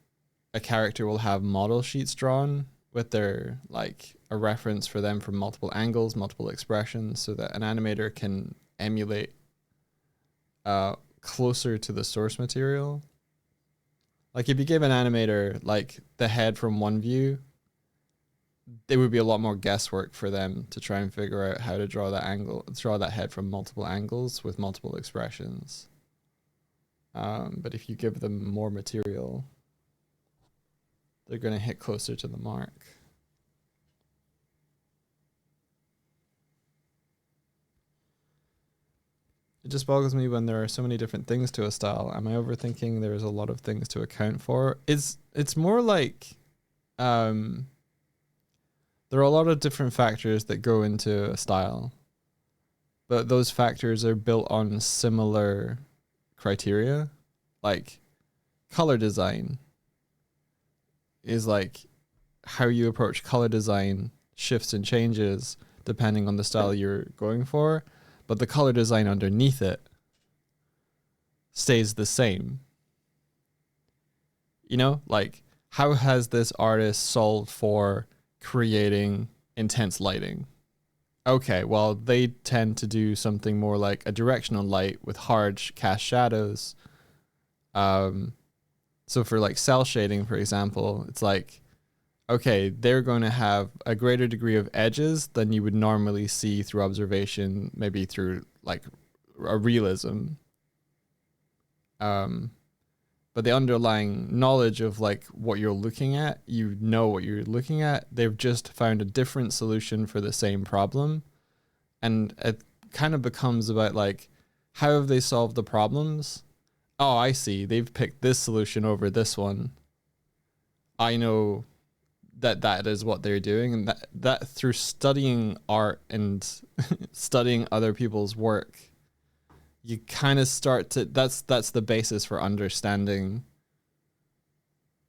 a character will have model sheets drawn with their like a reference for them from multiple angles, multiple expressions, so that an animator can emulate closer to the source material. Like if you give an animator like the head from one view, it would be a lot more guesswork for them to try and figure out how to draw that head from multiple angles with multiple expressions. But if you give them more material, they're going to hit closer to the mark. It just boggles me when there are so many different things to a style. Am I overthinking there's a lot of things to account for? It's more like there are a lot of different factors that go into a style, but those factors are built on similar criteria. Like color design is like how you approach color design shifts and changes depending on the style you're going for, but the color design underneath it stays the same. You know, like how has this artist solved for creating intense lighting? Okay, well, they tend to do something more like a directional light with hard cast shadows. So for like cell shading, for example, it's like, okay, they're going to have a greater degree of edges than you would normally see through observation, maybe through like a realism. But the underlying knowledge of like what you're looking at, you know what you're looking at. They've just found a different solution for the same problem. And it kind of becomes about like, how have they solved the problems? Oh, I see. They've picked this solution over this one. I know that is what they're doing, and that through studying art and studying other people's work, you kind of start to that's the basis for understanding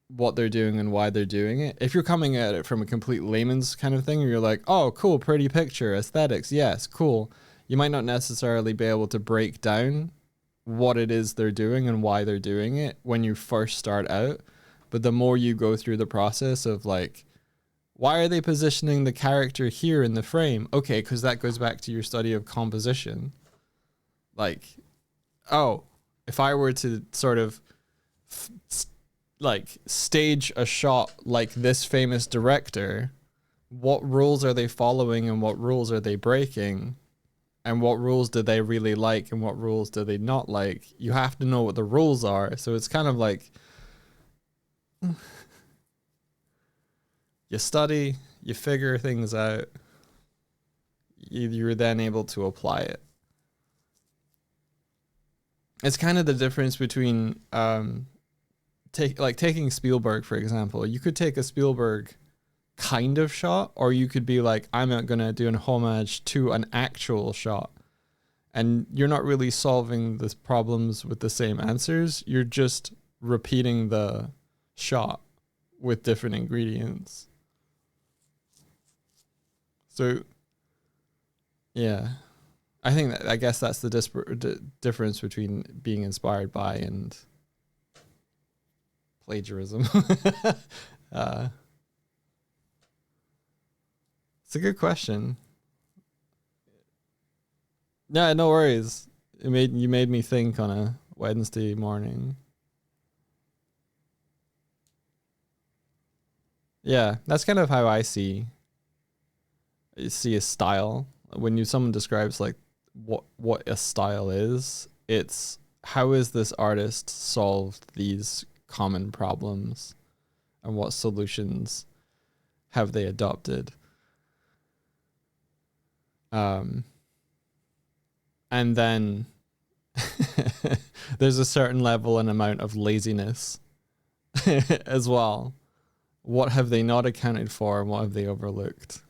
what they're doing and why they're doing it. If you're coming at it from a complete layman's kind of thing, you're like, oh, cool, pretty picture, aesthetics, yes, cool. You might not necessarily be able to break down what it is they're doing and why they're doing it when you first start out. But the more you go through the process of like Why are they positioning the character here in the frame? Okay, because that goes back to your study of composition. Like, oh, if I were to sort of like stage a shot like this famous director, what rules are they following and what rules are they breaking? And what rules do they really like and what rules do they not like? You have to know what the rules are. So it's kind of like you study, you figure things out, you're then able to apply it. It's kind of the difference between taking Spielberg, for example. You could take a Spielberg kind of shot, or you could be like, I'm not going to do an homage to an actual shot. And you're not really solving the problems with the same answers. You're just repeating the shot with different ingredients. So, yeah. I guess that's the difference between being inspired by and plagiarism. It's a good question. Yeah, no worries. You made me think on a Wednesday morning. Yeah, that's kind of how I see a style. When someone describes like what a style is, it's how is this artist solved these common problems and what solutions have they adopted. And then there's a certain level and amount of laziness as well. What have they not accounted for and what have they overlooked?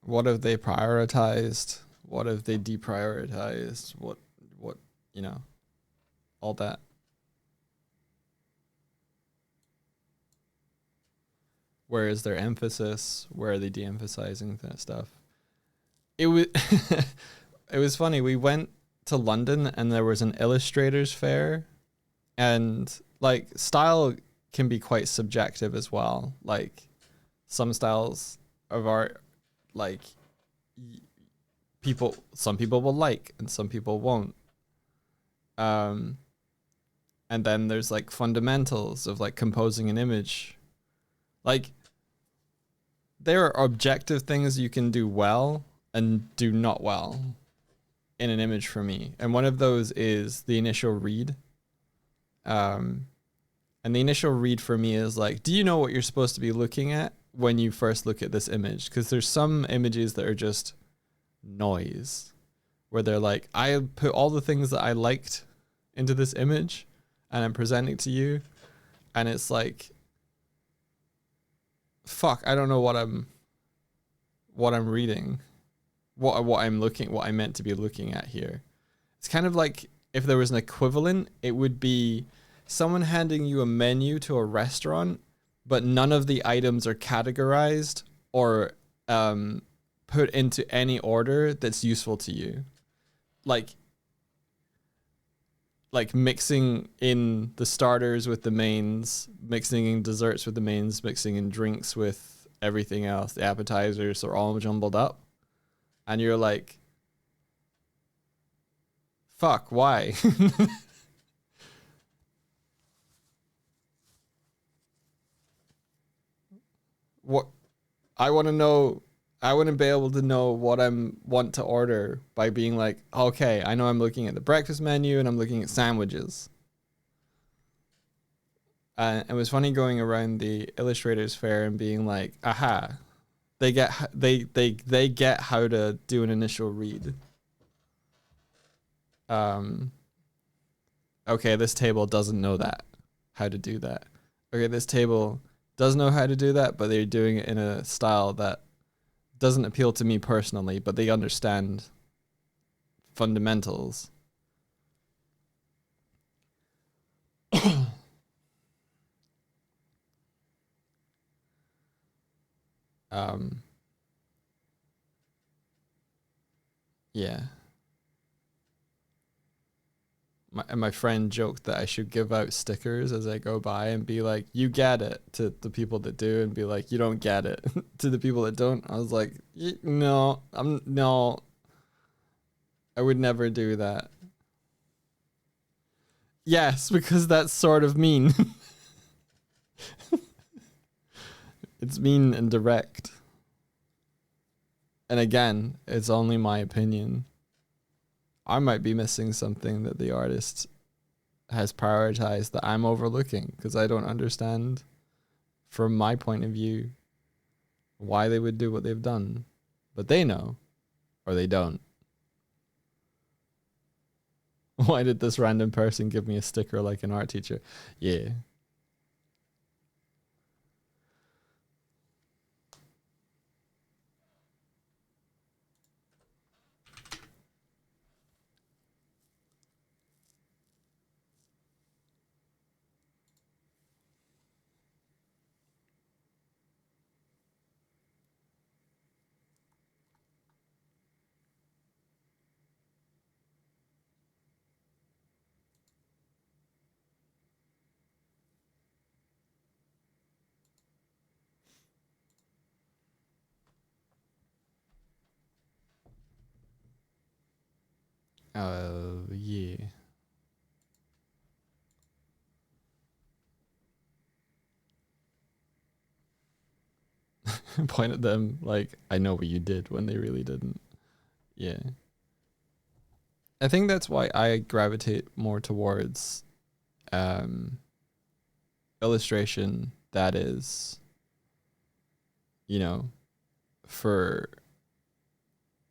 What have they prioritized? What have they deprioritized? What, all that. Where is their emphasis? Where are they de-emphasizing that stuff? It was it was funny. We went to London and there was an illustrators fair, and like style can be quite subjective as well. Like some styles of art, like some people will like and some people won't. And then there's like fundamentals of like composing an image. Like there are objective things you can do well and do not well in an image for me. And one of those is the initial read. And the initial read for me is like, do you know what you're supposed to be looking at when you first look at this image? Because there's some images that are just noise, where they're like, I put all the things that I liked into this image and I'm presenting to you, and it's like, fuck, I don't know what I'm reading, what I meant to be looking at here. It's kind of like if there was an equivalent, it would be someone handing you a menu to a restaurant, but none of the items are categorized or put into any order that's useful to you. Like mixing in the starters with the mains, mixing in desserts with the mains, mixing in drinks with everything else. The appetizers are all jumbled up. And you're like, fuck, why? What I want to know, I wouldn't be able to know what want to order by being like, okay, I know I'm looking at the breakfast menu and I'm looking at sandwiches. It was funny going around the illustrators fair and being like, aha, they get how to do an initial read. Okay, this table doesn't know how to do that. Okay, this table does know how to do that, but they're doing it in a style that doesn't appeal to me personally, but they understand fundamentals. Yeah. My friend joked that I should give out stickers as I go by and be like, "You get it," to the people that do, and be like, "You don't get it," to the people that don't. I was like, "No, no, I would never do that." Yes, because that's sort of mean. It's mean and direct. And again, it's only my opinion. I might be missing something that the artist has prioritized that I'm overlooking because I don't understand, from my point of view, why they would do what they've done. But they know, or they don't. Why did this random person give me a sticker like an art teacher? Yeah. Yeah. Point at them like, I know what you did, when they really didn't. Yeah. I think that's why I gravitate more towards um, illustration that is, you know, for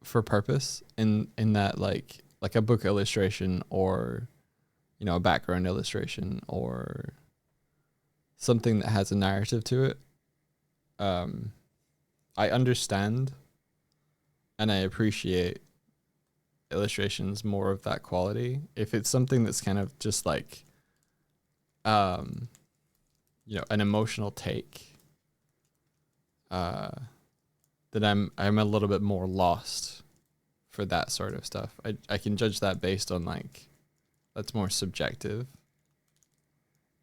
purpose, in that like a book illustration, or a background illustration, or something that has a narrative to it. I understand and I appreciate illustrations more of that quality. If it's something that's kind of just like um an emotional take, then I'm a little bit more lost for that sort of stuff. I can judge that based on like, that's more subjective.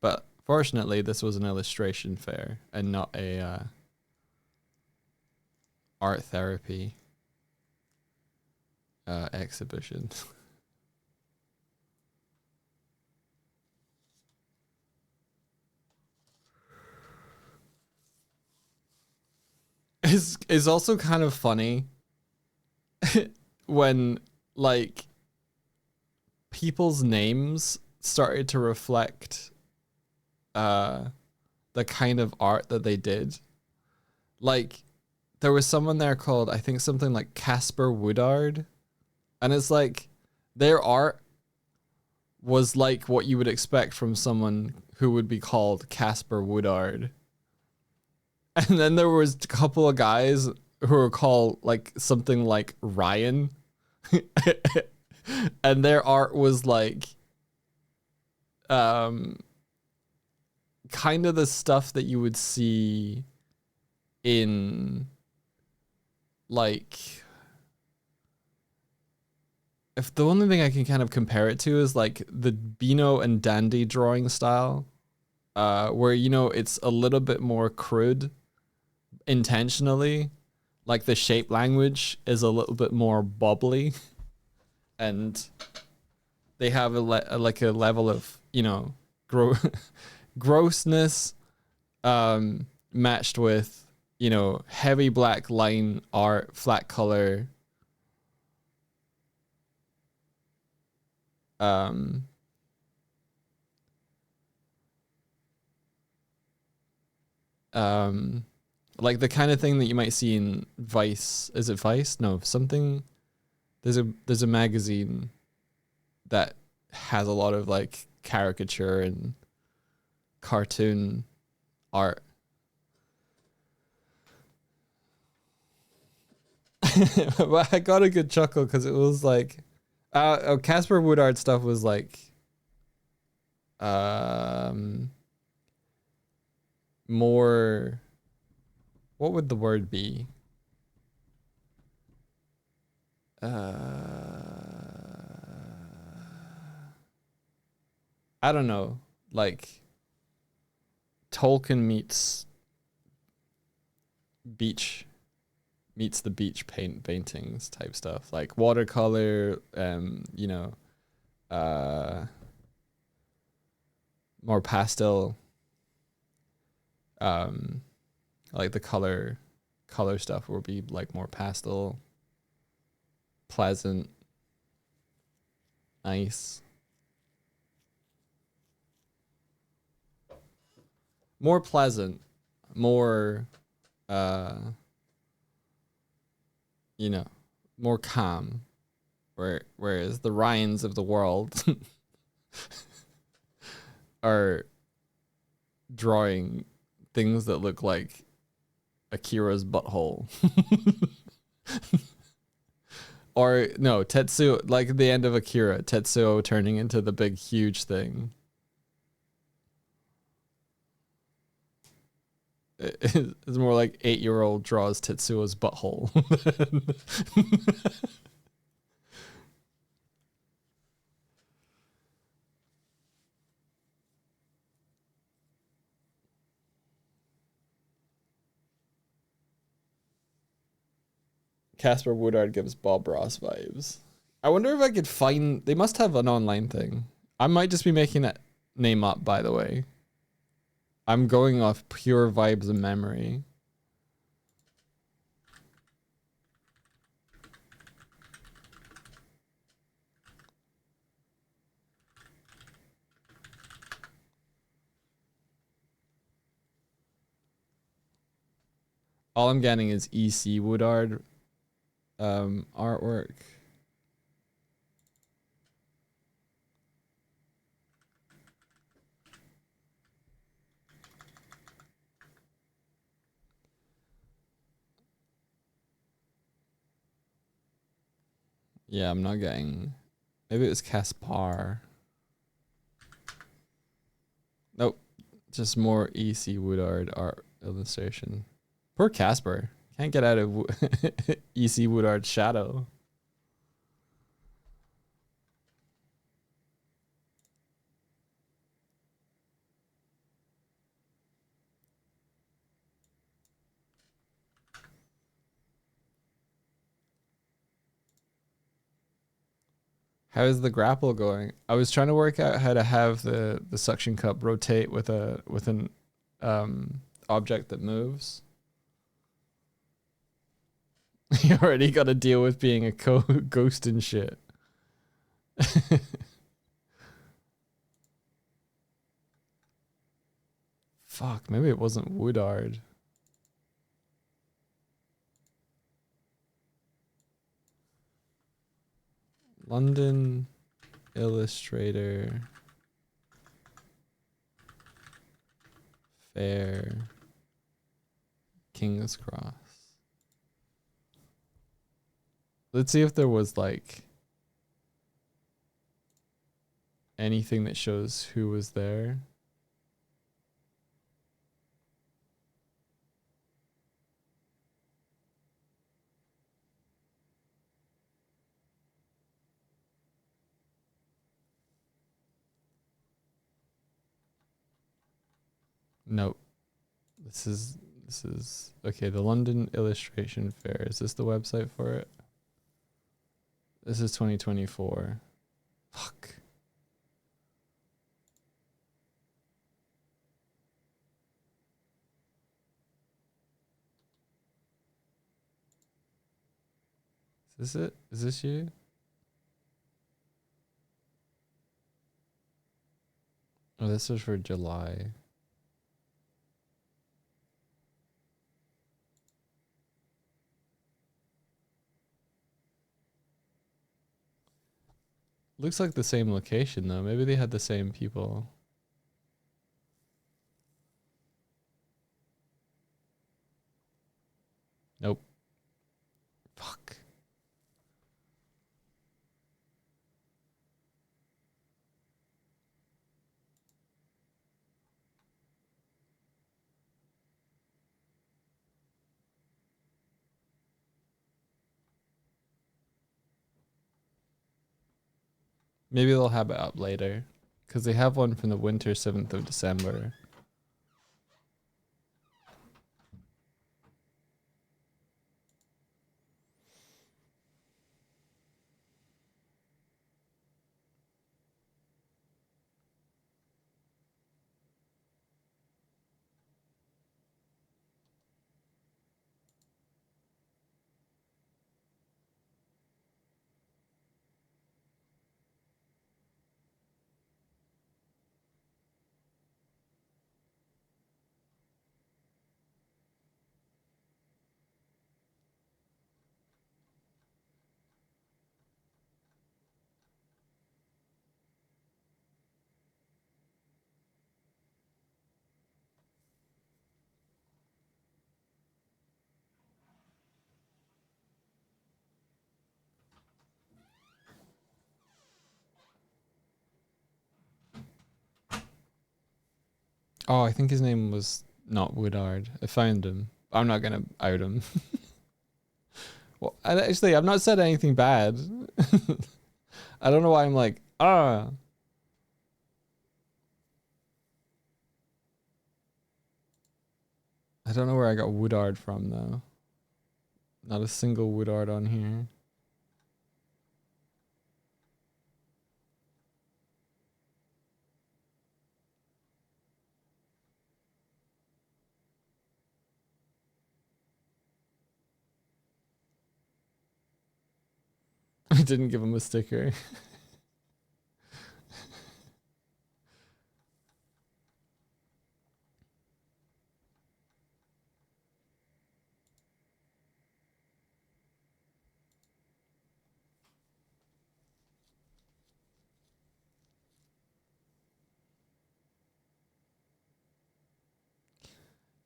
But fortunately, this was an illustration fair and not a art therapy exhibition. Is also kind of funny when like people's names started to reflect the kind of art that they did. Like, there was someone there called, I think, something like Casper Woodard, and it's like their art was like what you would expect from someone who would be called Casper Woodard. And then there was a couple of guys who were called like something like Ryan. And their art was like kind of the stuff that you would see in like, if the only thing I can kind of compare it to is like the Beano and Dandy drawing style, where it's a little bit more crude intentionally. Like the shape language is a little bit more bubbly, and they have like a level of gro- grossness, matched with heavy black line art, flat color. Um, um, like the kind of thing that you might see in Vice. Is it Vice? No, something. There's a magazine that has a lot of like caricature and cartoon art. But I got a good chuckle because it was like, Casper Woodard stuff was like, um, more. What would the word be? I don't know, like Tolkien beach meets the beach paintings type stuff, like watercolor, you know, uh, more pastel, um, like the color stuff will be like more pastel, pleasant, nice, more pleasant, more, uh, you know, more calm. Whereas the Ryans of the world are drawing things that look like Akira's butthole. Or no, Tetsuo, like the end of Akira, Tetsuo turning into the big huge thing. It's more like 8-year-old draws Tetsuo's butthole. Casper Woodard gives Bob Ross vibes. I wonder if I could find. They must have an online thing. I might just be making that name up, by the way. I'm going off pure vibes and memory. All I'm getting is EC Woodard artwork. Yeah, I'm not getting. Maybe it was Caspar. Nope. Just more EC Woodard art illustration. Poor Casper. Can't get out of EC Woodard's shadow. How is the grapple going? I was trying to work out how to have the suction cup rotate with an object that moves. You already got to deal with being a ghost and shit. Fuck, maybe it wasn't Woodard. London Illustrator Fair King's Cross. Let's see if there was like anything that shows who was there. Nope. This is okay. The London Illustration Fair. Is this the website for it? This is 2024. Fuck. Is this it? Is this you? Oh, this was for July. Looks like the same location though. Maybe they had the same people. Nope. Fuck. Maybe they'll have it up later. Because they have one from the winter 7th of December. Oh, I think his name was not Woodard. I found him. I'm not gonna out him. Well, actually, I've not said anything bad. I don't know why I'm like, ah. I don't know where I got Woodard from though. Not a single Woodard on here. I didn't give him a sticker.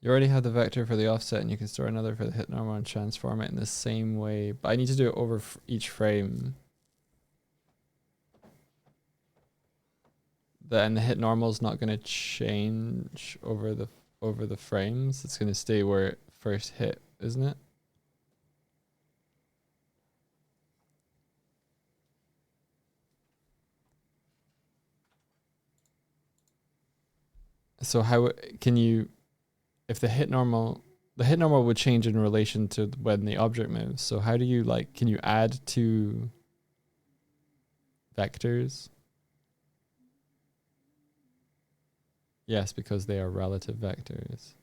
You already have the vector for the offset and you can store another for the hit normal and transform it in the same way. But I need to do it over each frame. Then the hit normal is not going to change over the frames. It's going to stay where it first hit, isn't it? So how can you, if the hit normal would change in relation to when the object moves. So how do you can you add two vectors? Yes, because they are relative vectors.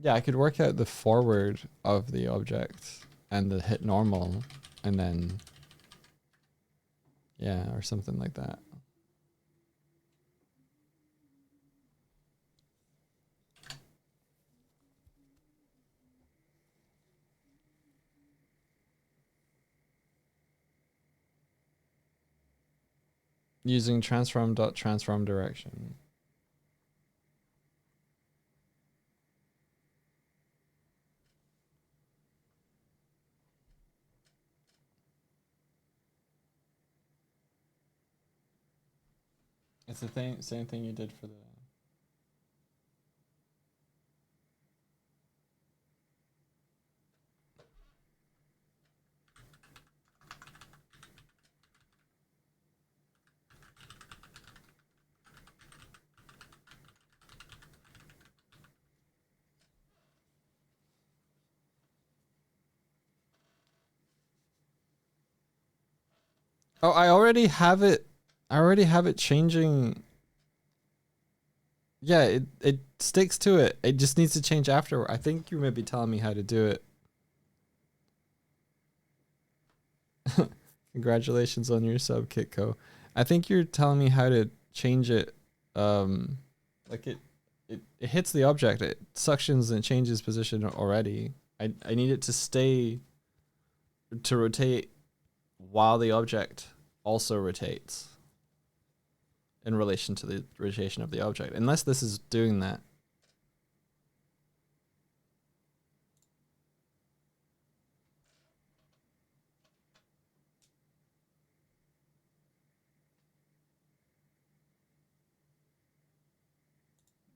Yeah, I could work out the forward of the object and the hit normal and then, yeah, or something like that. Using transform.transform direction. It's the same thing you did for the. Oh, I already have it. I already have it changing. Yeah, it sticks to it. It just needs to change after. I think you may be telling me how to do it. Congratulations on your sub, Kitco. I think you're telling me how to change it. Like it hits the object. It suctions and changes position already. I need it to stay to rotate while the object also rotates in relation to the rotation of the object. Unless this is doing that.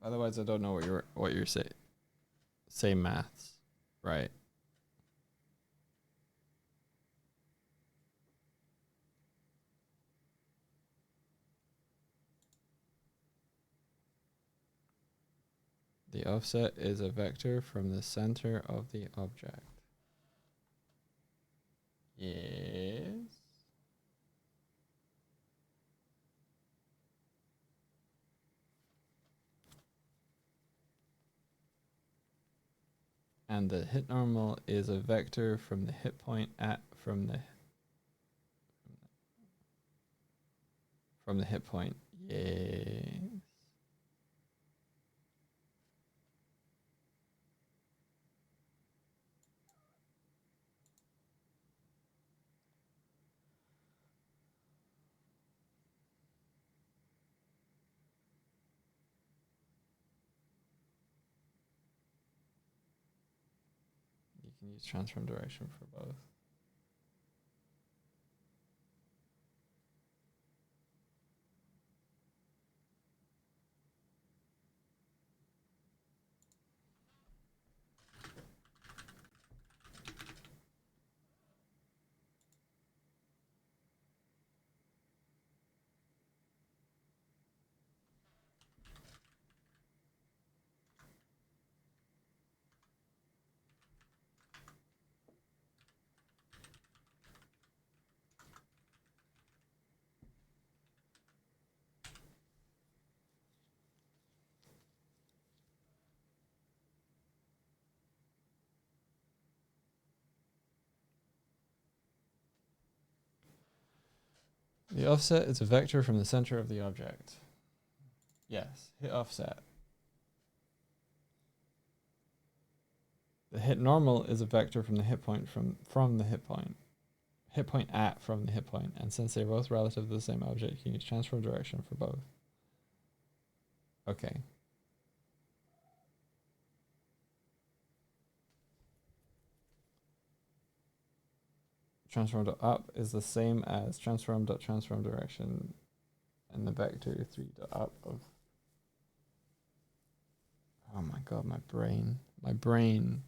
Otherwise, I don't know what you're say maths, right? The offset is a vector from the center of the object. Yes. And the hit normal is a vector from the hit point from the hit point. Yes. You can use transform direction for both. The offset is a vector from the center of the object. Yes, hit offset. The hit normal is a vector from the hit point from the hit point. Hit point at from the hit point. And since they're both relative to the same object, you can use transform direction for both. Okay. Transform up is the same as transform direction and the vector 3 up of. Oh my god, my brain. My brain.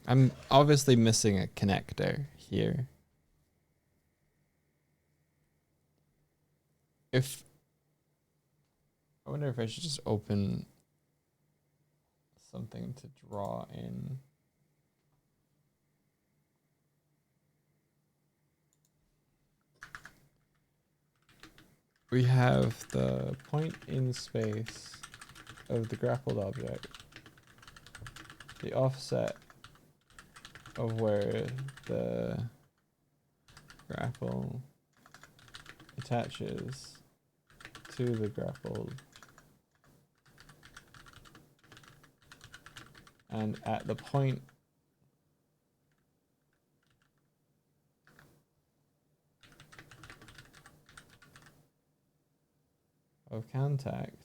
I'm obviously missing a connector here. I wonder if I should just open something to draw in. We have the point in space of the grappled object, the offset of where the grapple attaches to the grappled, and at the point of contact,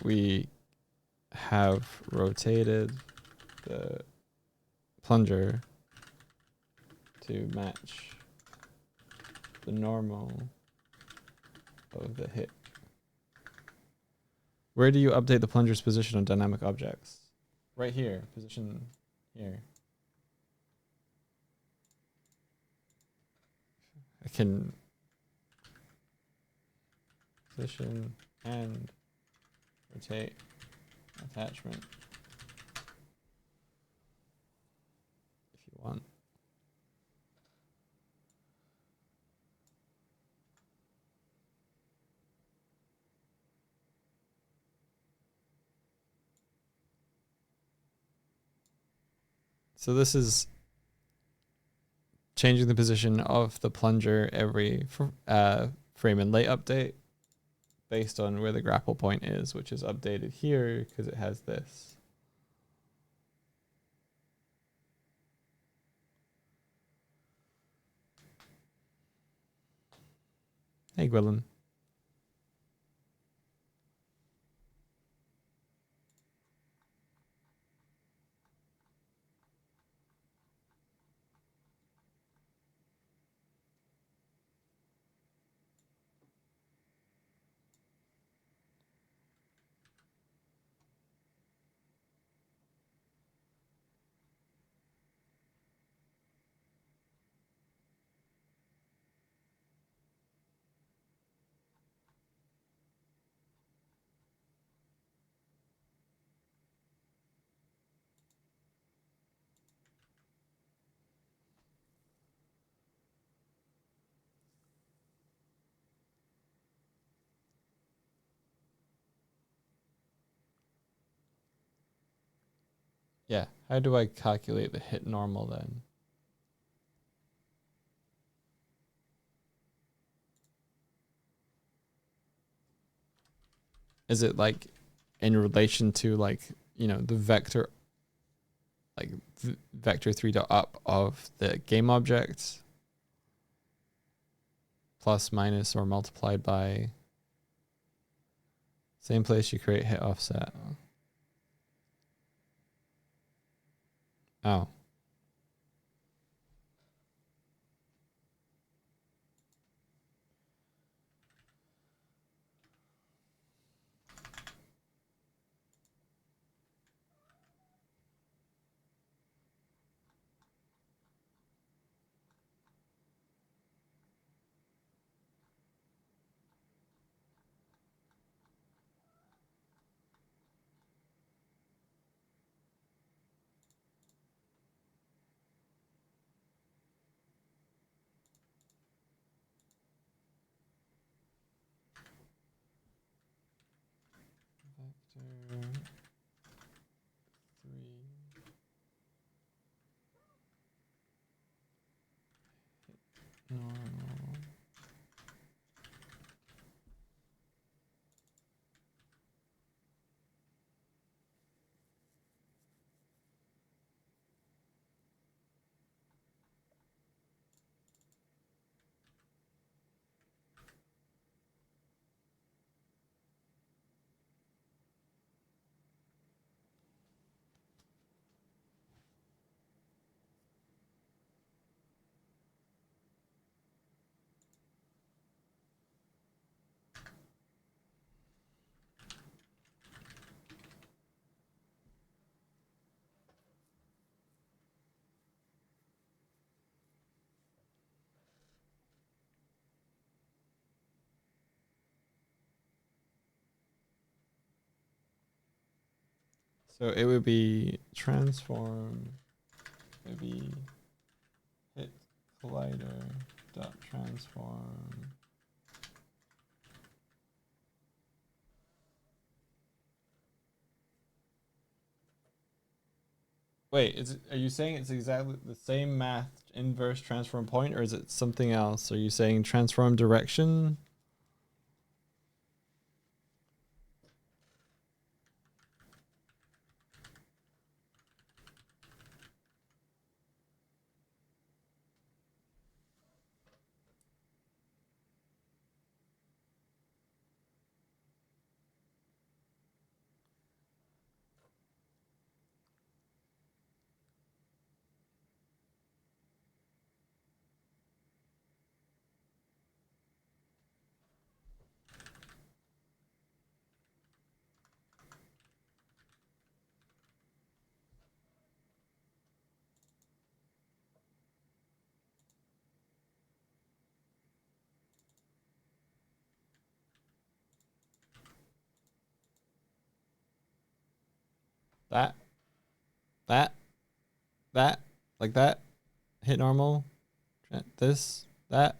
we have rotated the plunger to match the normal of the hit. Where do you update the plunger's position on dynamic objects? Right here, position here. I can position and rotate attachment if you want. So this is changing the position of the plunger every frame and late update based on where the grapple point is, which is updated here because it has this. Hey, Gwilyn. Yeah, how do I calculate the hit normal then? Is it like in relation to like, you know, the vector, like vector 3.up of the game object plus minus or multiplied by same place you create hit offset? Oh. Vector 3 normal. So it would be transform, maybe hit collider dot transform. Wait, are you saying it's exactly the same math inverse transform point, or is it something else? Are you saying transform direction? That, that, that, like that. Hit normal. This, that.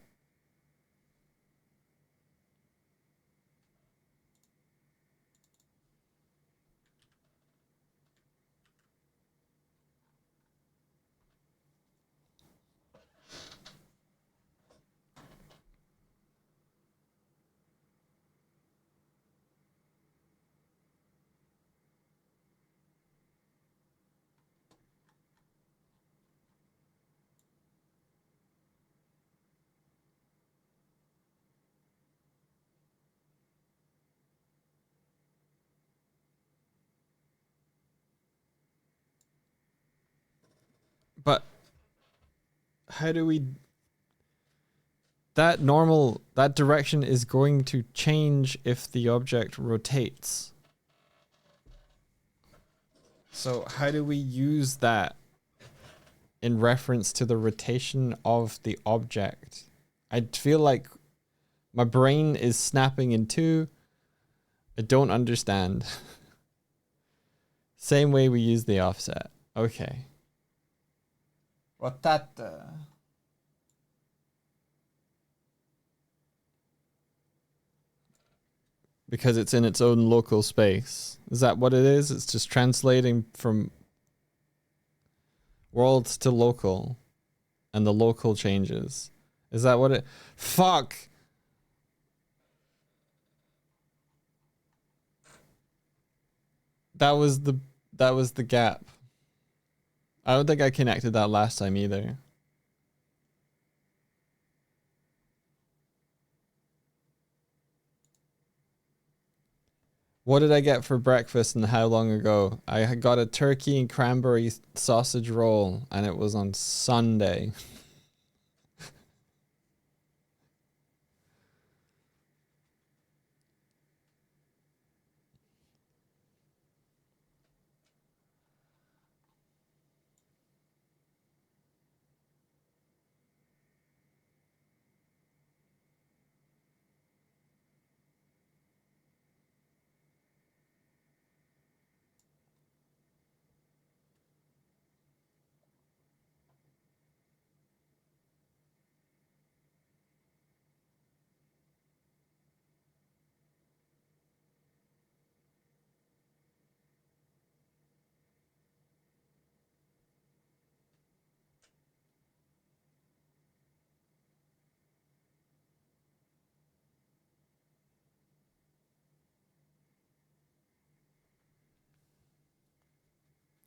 But how do we... That normal, that direction is going to change if the object rotates. So how do we use that in reference to the rotation of the object? I feel like my brain is snapping in two. I don't understand. Same way we use the offset. Okay. Rotata. Because it's in its own local space. Is that what it is? It's just translating from world to local. And the local changes. Is that what it... Fuck! That was the gap. I don't think I connected that last time either. What did I get for breakfast and how long ago? I got a turkey and cranberry sausage roll and it was on Sunday.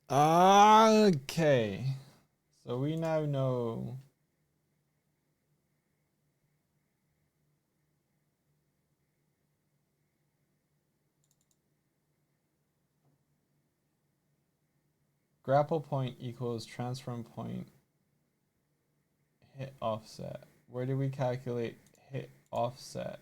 Okay. So we now know. Grapple point equals transform point hit offset. Where do we calculate hit offset?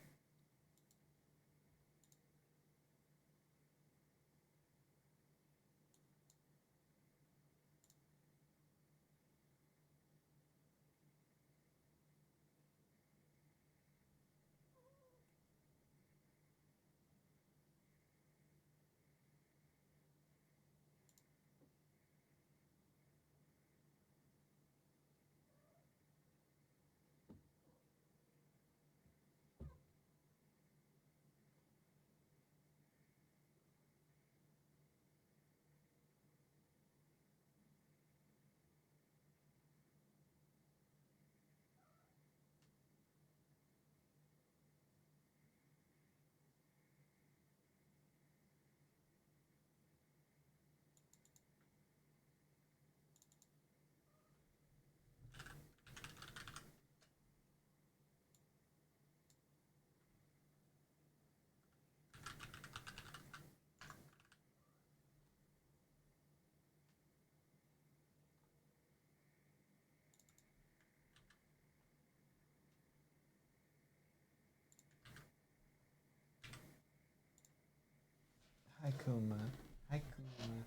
Haiku man. Haiku man.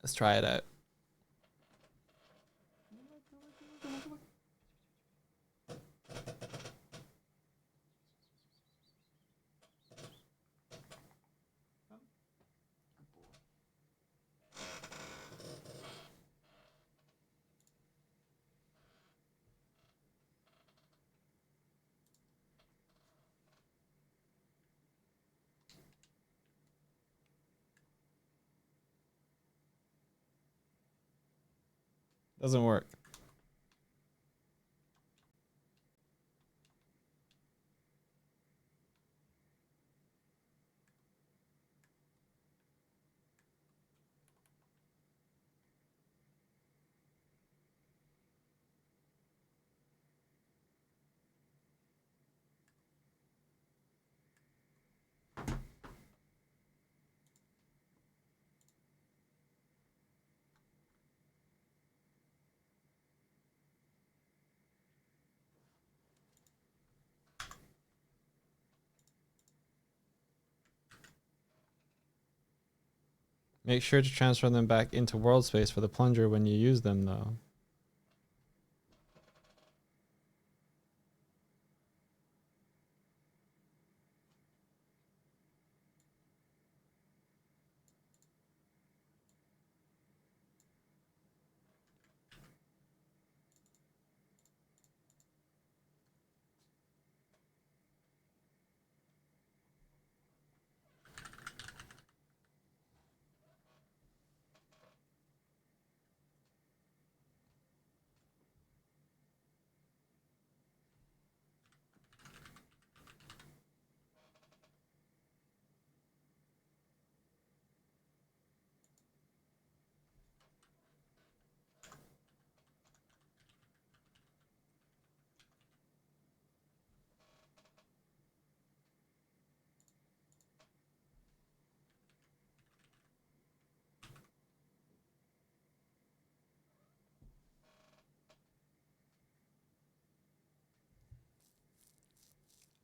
Let's try it out. Doesn't work. Make sure to transfer them back into world space for the plunger when you use them, though.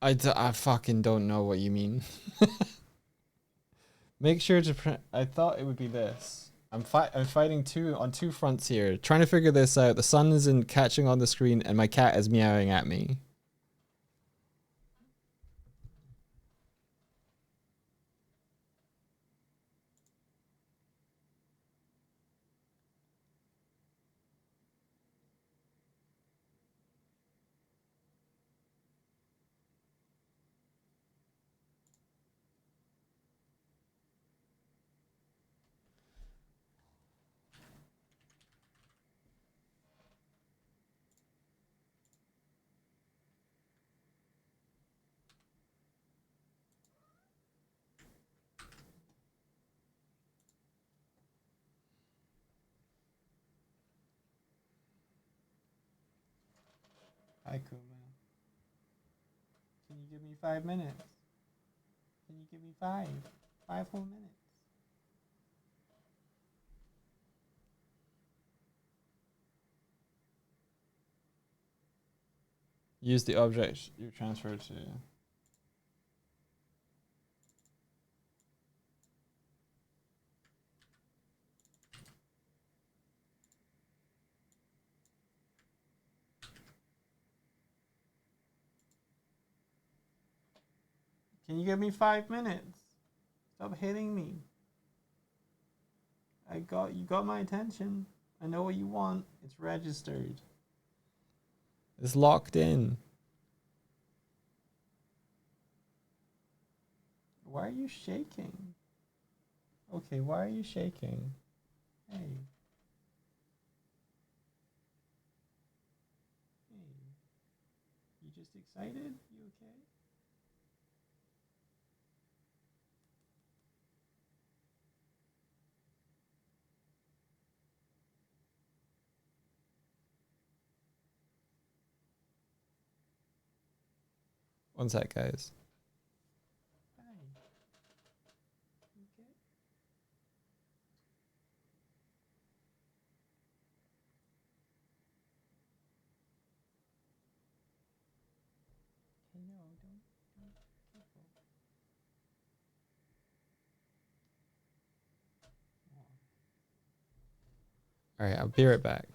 I fucking don't know what you mean. Make sure to I thought it would be this. I'm fighting on two fronts here, trying to figure this out. The sun isn't catching on the screen, and my cat is meowing at me. Hi, Kuma. Can you give me 5 minutes? Can you give me 5 whole minutes? Use the object you transferred to. Can you give me 5 minutes? Stop hitting me. You got my attention. I know what you want. It's registered. It's locked in. Why are you shaking? Okay, why are you shaking? Hey. Hey. You just excited? You okay? One sec, guys. Hi. You okay? Hey, no, don't. Careful. Oh. All right, I'll be right back.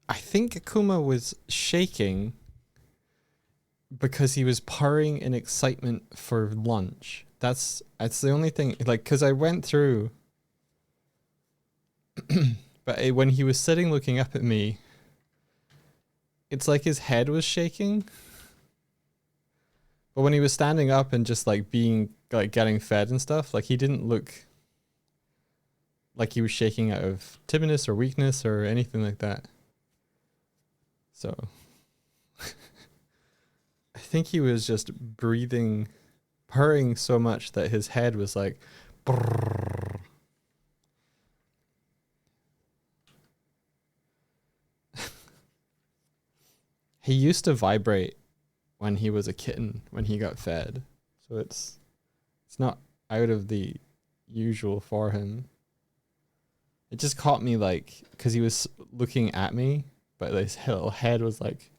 I think Akuma was shaking because he was purring in excitement for lunch. That's the only thing. Like, because I went through, but when he was sitting looking up at me, it's like his head was shaking. But when he was standing up and just like being like getting fed and stuff, like he didn't look like he was shaking out of timidness or weakness or anything like that. So I think he was just breathing, purring so much that his head was like, brrr. He used to vibrate when he was a kitten when he got fed. So it's not out of the usual for him. It just caught me like because he was looking at me, but his little head was like.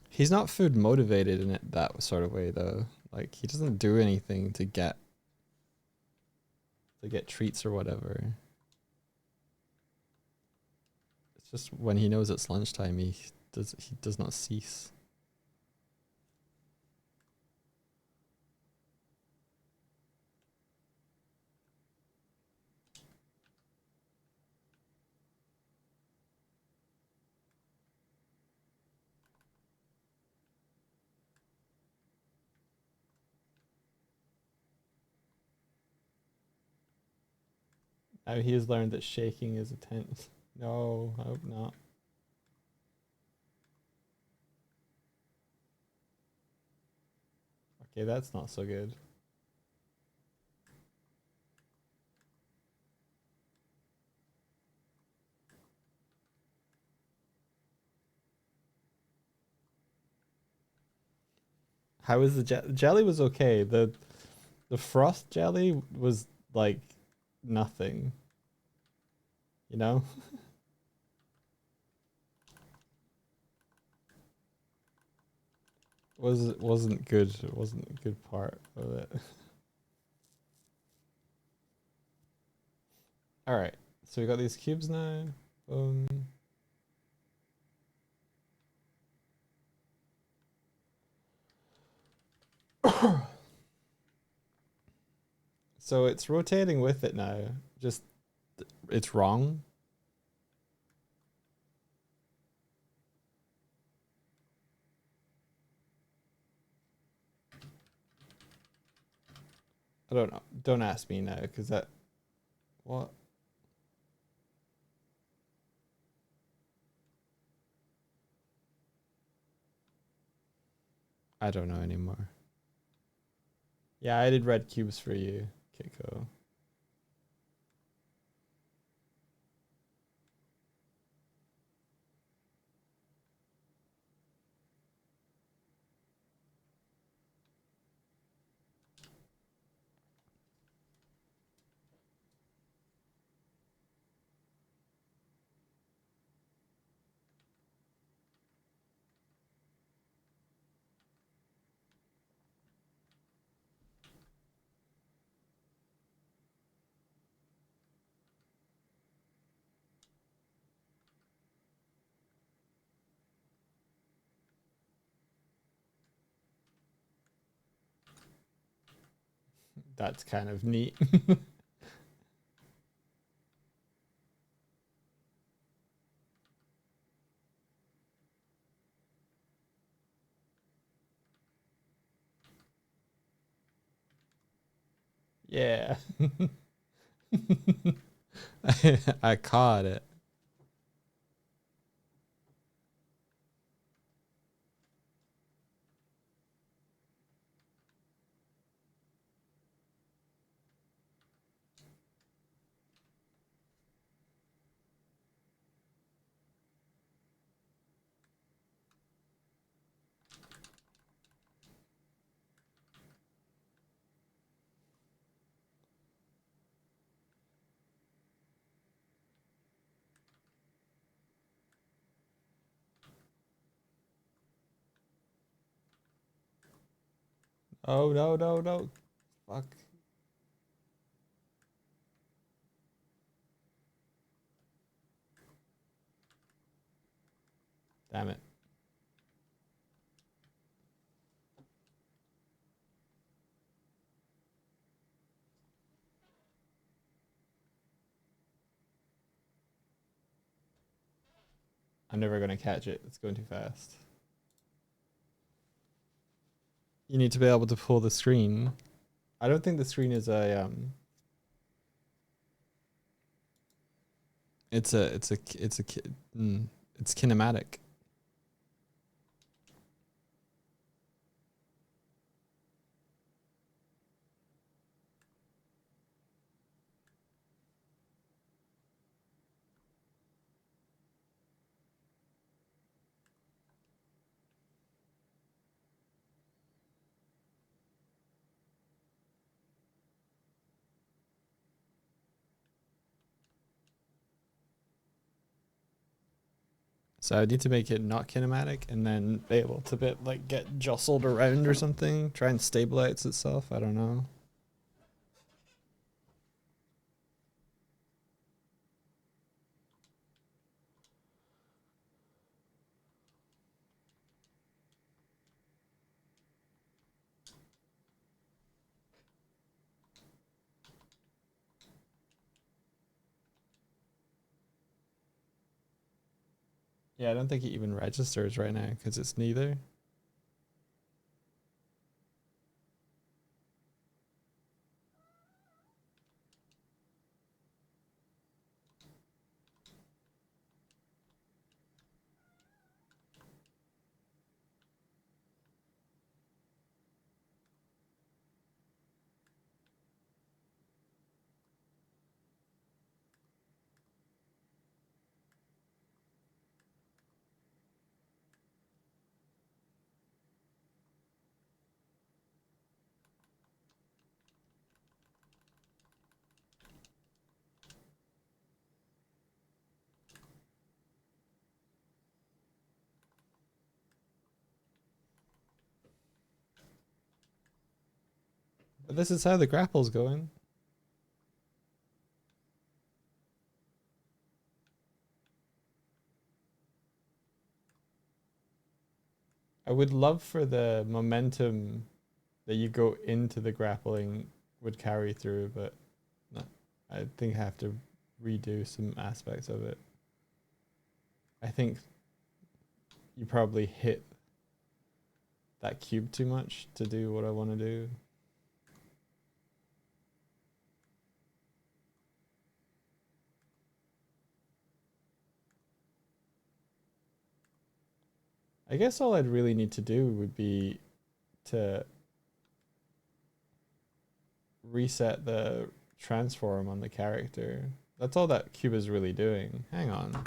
He's not food motivated in it that sort of way though. Like he doesn't do anything to get treats or whatever. It's just when he knows it's lunchtime, he does not cease. Now he has learned that shaking is a tense. No, I hope not. Okay, that's not so good. How is the jelly was okay. The frost jelly was like nothing. You know? Wasn't good. It wasn't a good part of it. All right. So we got these cubes now. So it's rotating with it now. Just it's wrong. I don't know. Don't ask me now because that what? I don't know anymore. Yeah, I did red cubes for you, Kiko. That's kind of neat. Yeah. I caught it. Oh no, no, no. Fuck. Damn it. I'm never gonna catch it. It's going too fast. You need to be able to pull the screen. I don't think the screen is a it's kinematic. So I need to make it not kinematic and then be able to get jostled around or something. Try and stabilize itself. I don't know. Yeah, I don't think it even registers right now because it's neither. But this is how the grapple's going. I would love for the momentum that you go into the grappling would carry through, but no, I think I have to redo some aspects of it. I think you probably hit that cube too much to do what I want to do. I guess all I'd really need to do would be to reset the transform on the character. That's all that cube is really doing. Hang on.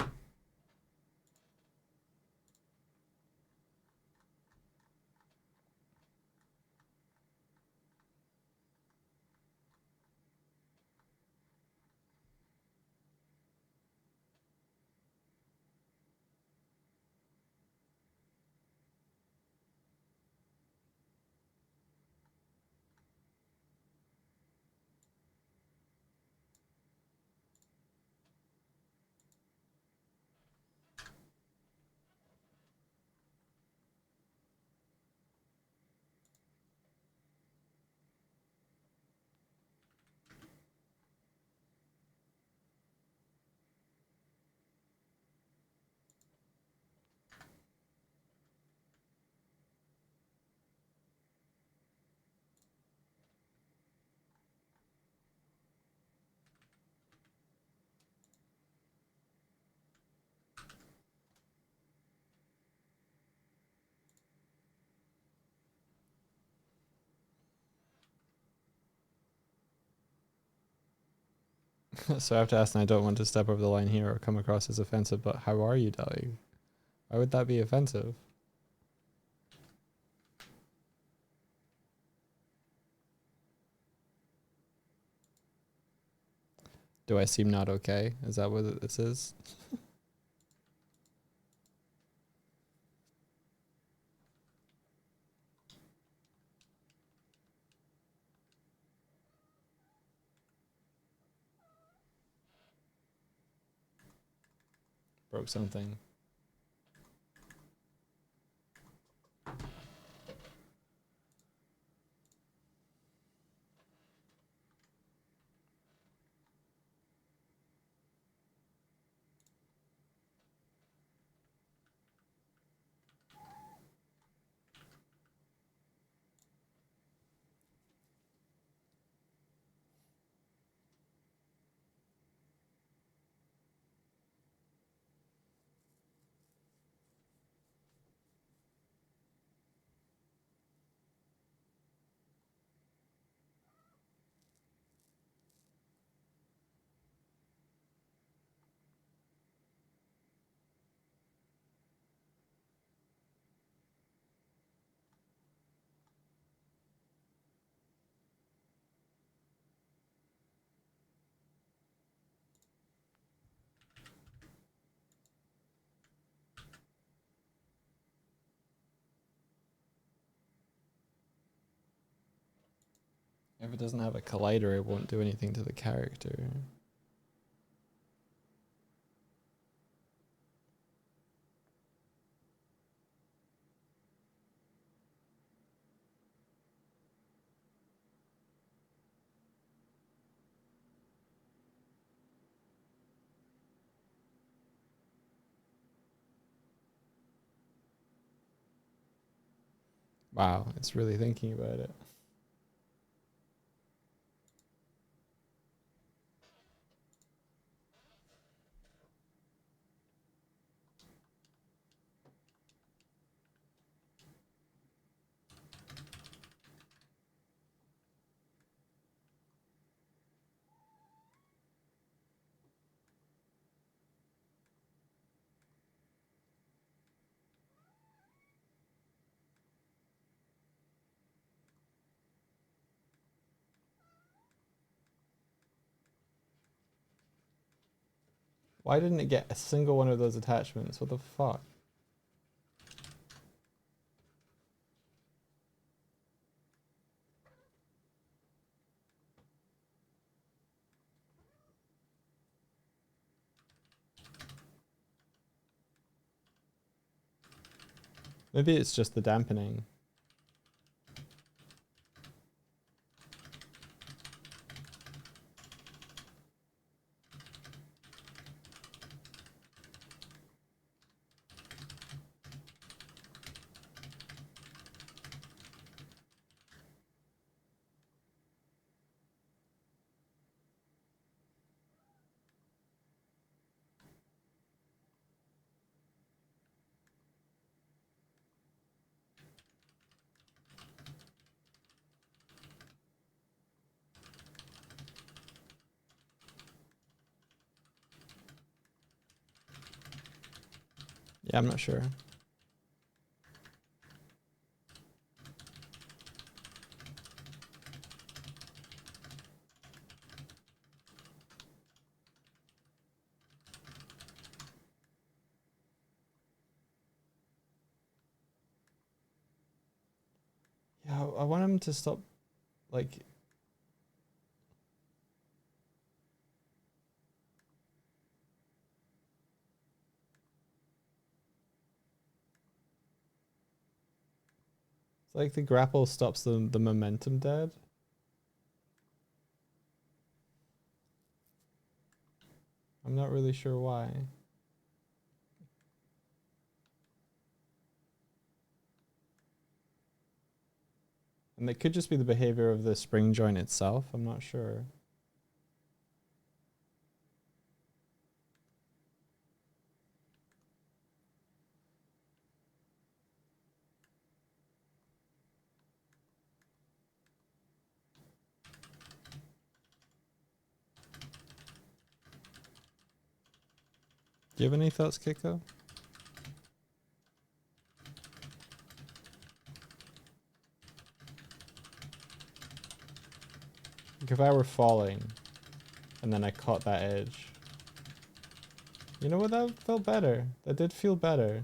So I have to ask, and I don't want to step over the line here or come across as offensive, but how are you, Dolly? Why would that be offensive? Do I seem not okay? Is that what this is? Broke something. If it doesn't have a collider, it won't do anything to the character. Wow, it's really thinking about it. Why didn't it get a single one of those attachments? What the fuck? Maybe it's just the dampening. Yeah, I'm not sure. Yeah, I want him to stop, like... It's like the grapple stops the momentum dead. I'm not really sure why. And it could just be the behavior of the spring joint itself. I'm not sure. Do you have any thoughts, Kiko? Like if I were falling and then I caught that edge. You know what? That felt better. That did feel better.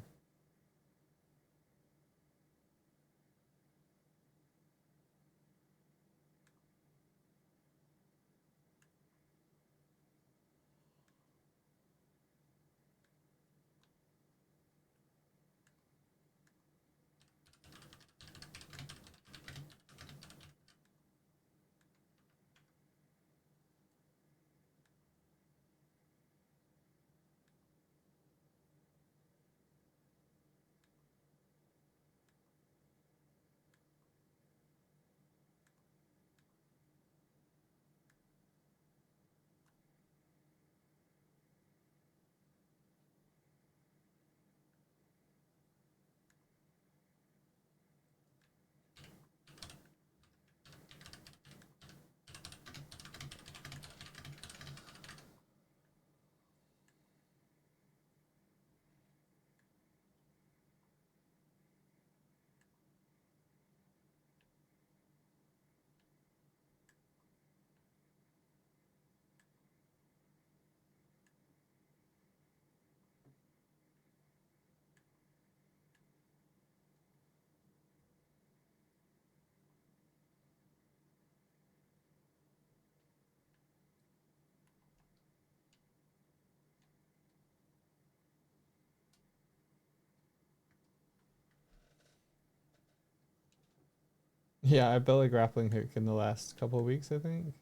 Yeah, I built a grappling hook in the last couple of weeks, I think.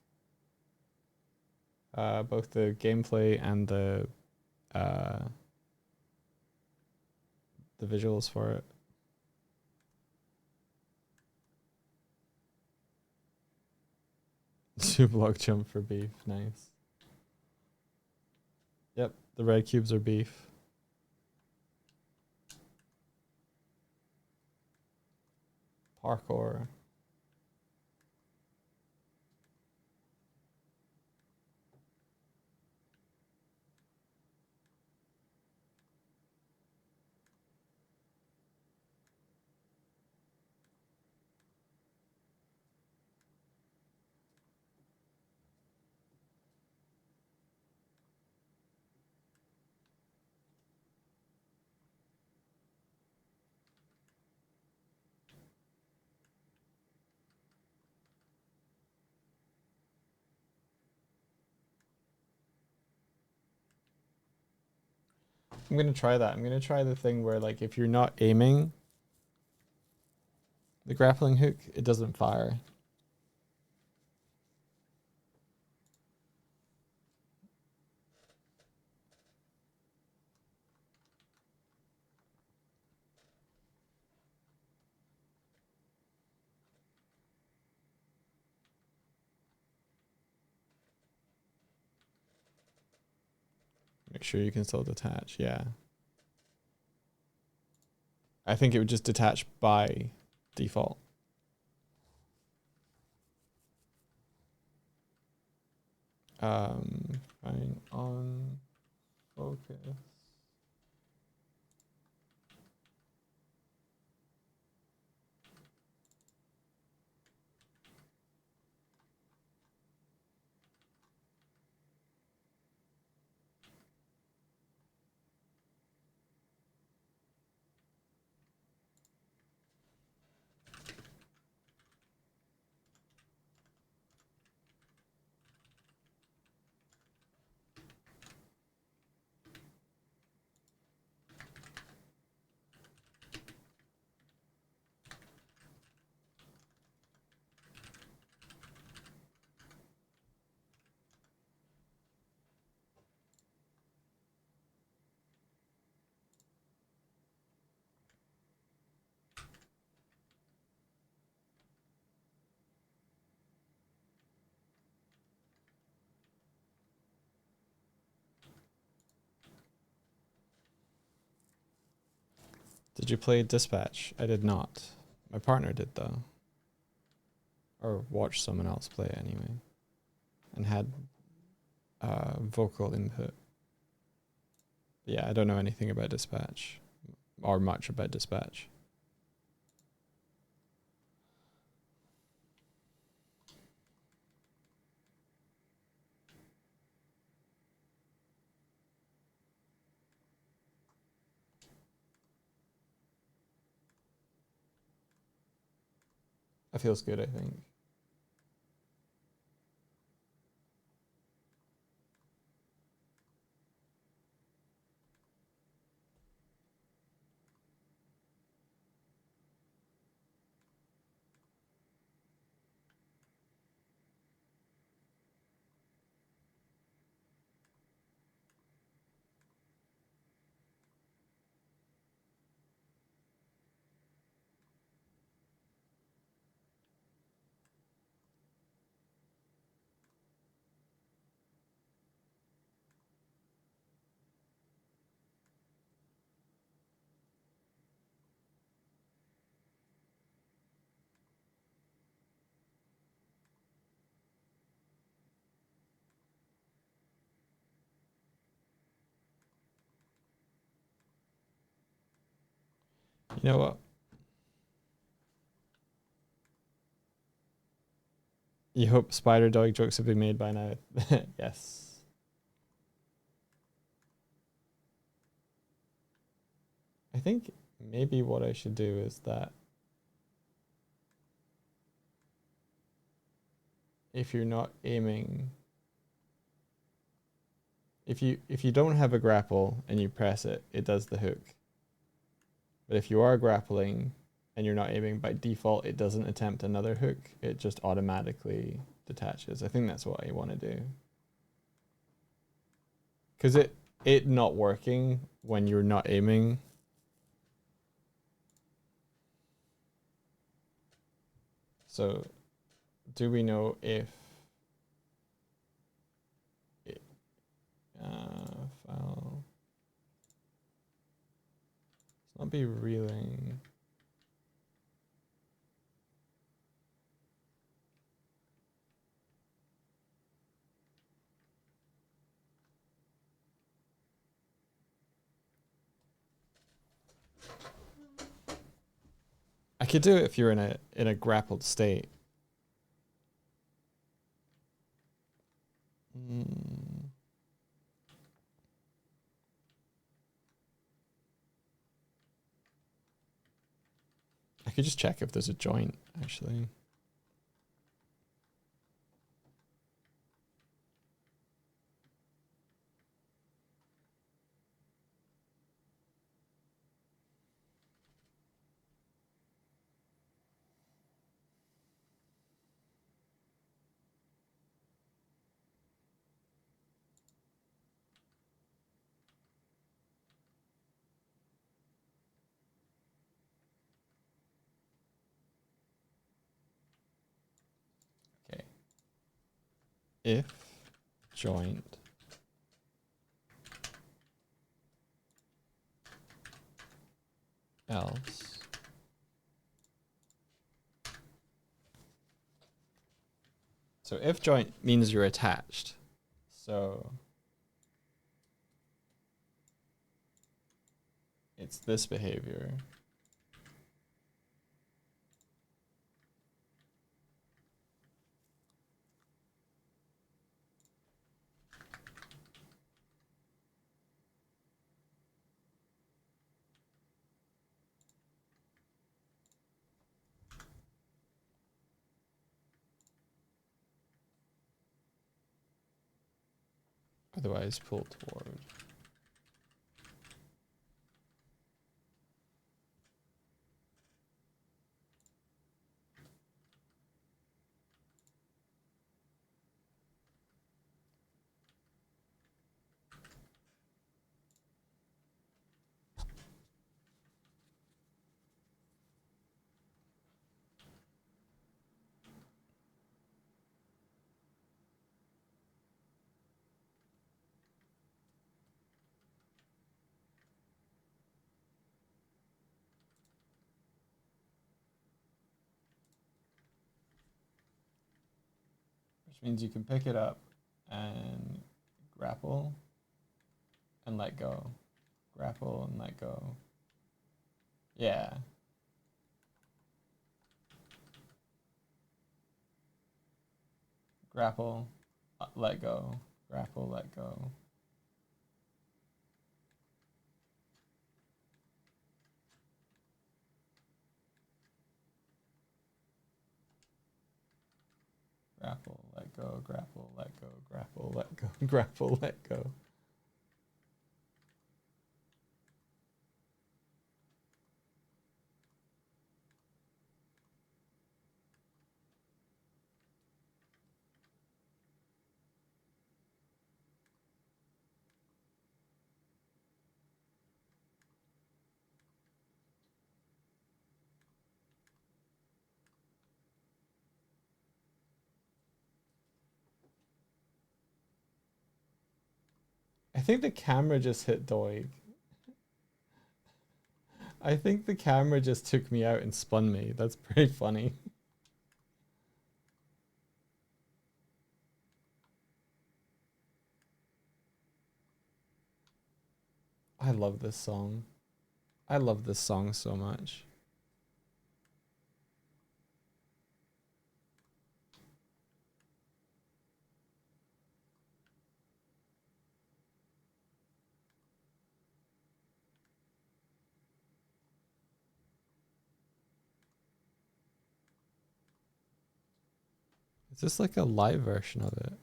Both the gameplay and uh, the visuals for it. Two block jump for beef, nice. Yep, the red cubes are beef. Parkour. I'm gonna try that. I'm gonna try the thing where like if you're not aiming The grappling hook, it doesn't fire. Make sure you can still detach, yeah. I think it would just detach by default. Fine, on focus. Did you play Dispatch? I did not. My partner did though. Or watched someone else play it anyway. And had vocal input. Yeah, I don't know anything about Dispatch. Or much about Dispatch. That feels good, I think. You know what? You hope spider dog jokes have been made by now. Yes. I think maybe what I should do is that if you're not aiming, if you don't have a grapple and you press it, it does the hook. But if you are grappling and you're not aiming, by default it doesn't attempt another hook. It just automatically detaches. I think that's what I want to do. Because it not working when you're not aiming. So do we know if it, file, it's not be reeling. I could do it if you're in a grappled state. I could just check if there's a joint, actually. if joint else. So if joint means you're attached. So it's this behavior. Otherwise pull toward. Which means you can pick it up and grapple and let go. Grapple and let go. Yeah. Grapple, let go. Grapple, let go. Grapple, let go, grapple, let go, grapple, let go, grapple, let go. I think the camera just hit Doig. I think the camera just took me out and spun me. That's pretty funny. I love this song. I love this song so much. Is this like a live version of it?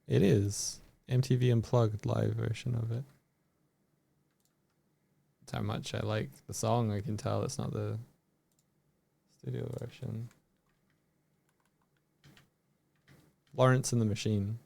It is. MTV Unplugged live version of it. That's how much I like the song. I can tell it's not the studio version. Lawrence and the Machine.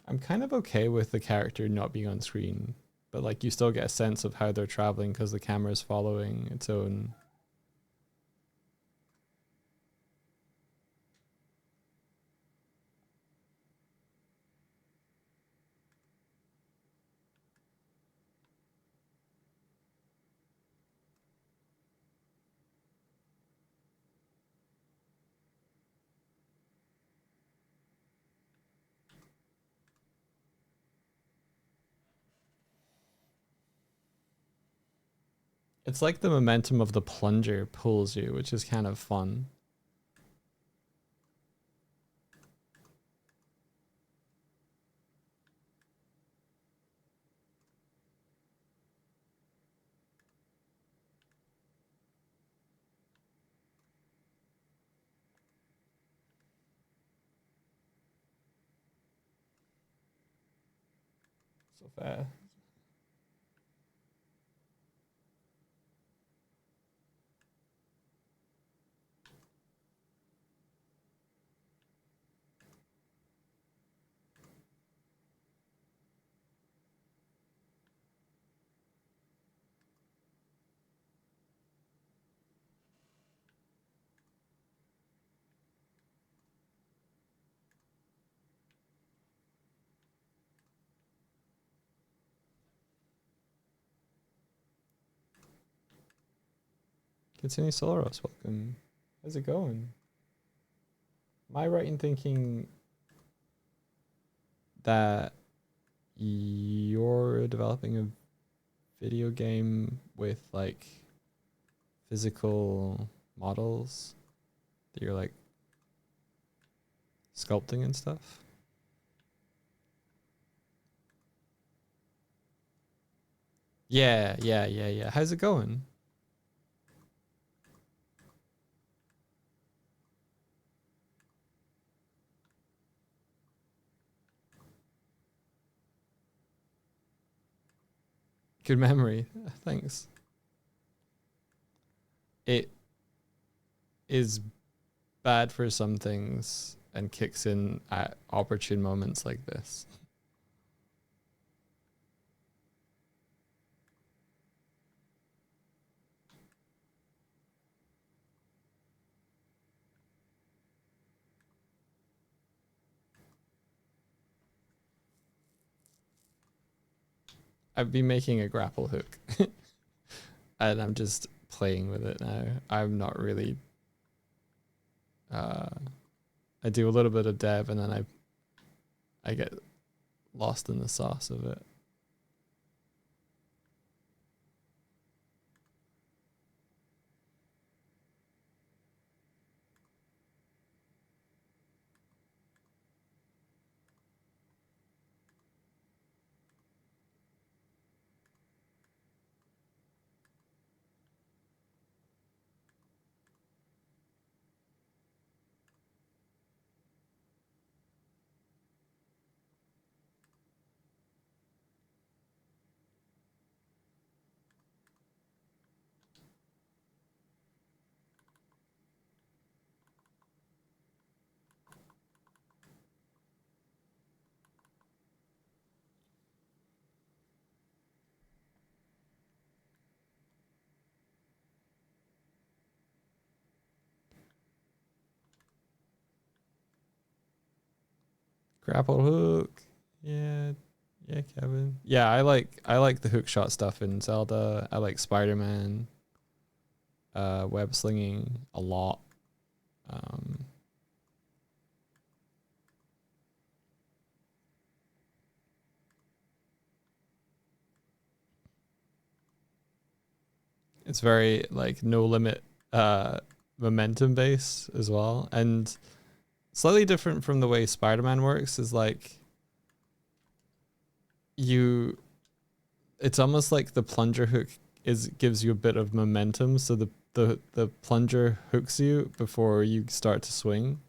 I'm kind of okay with the character not being on screen, but like you still get a sense of how they're traveling because the camera's following its own. It's like the momentum of the plunger pulls you, which is kind of fun. so fast. Continue Solaros, welcome. How's it going? Am I right in thinking that you're developing a video game with like physical models that you're like sculpting and stuff? Yeah. How's it going? Good memory. Thanks. It is bad for some things and kicks in at opportune moments like this. I've been making a grapple hook and I'm just playing with it now. I'm not really I do a little bit of dev and then I get lost in the sauce of it. Grapple hook. Yeah. Yeah, Kevin. Yeah, I like the hook shot stuff in Zelda. I like Spider-Man, web slinging a lot. It's very like no limit momentum based as well, and slightly different from the way Spider-Man works is like it's almost like the plunger hook gives you a bit of momentum, so the plunger hooks you before you start to swing.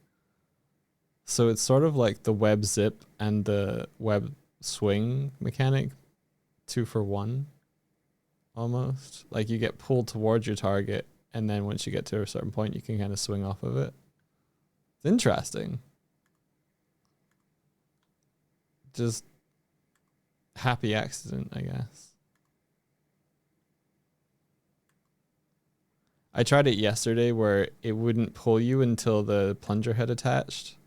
So it's sort of like the web zip and the web swing mechanic, 2 for 1 almost. Like you get pulled towards your target and then once you get to a certain point you can kind of swing off of it. It's interesting. Just happy accident, I guess. I tried it yesterday where it wouldn't pull you until the plunger had attached.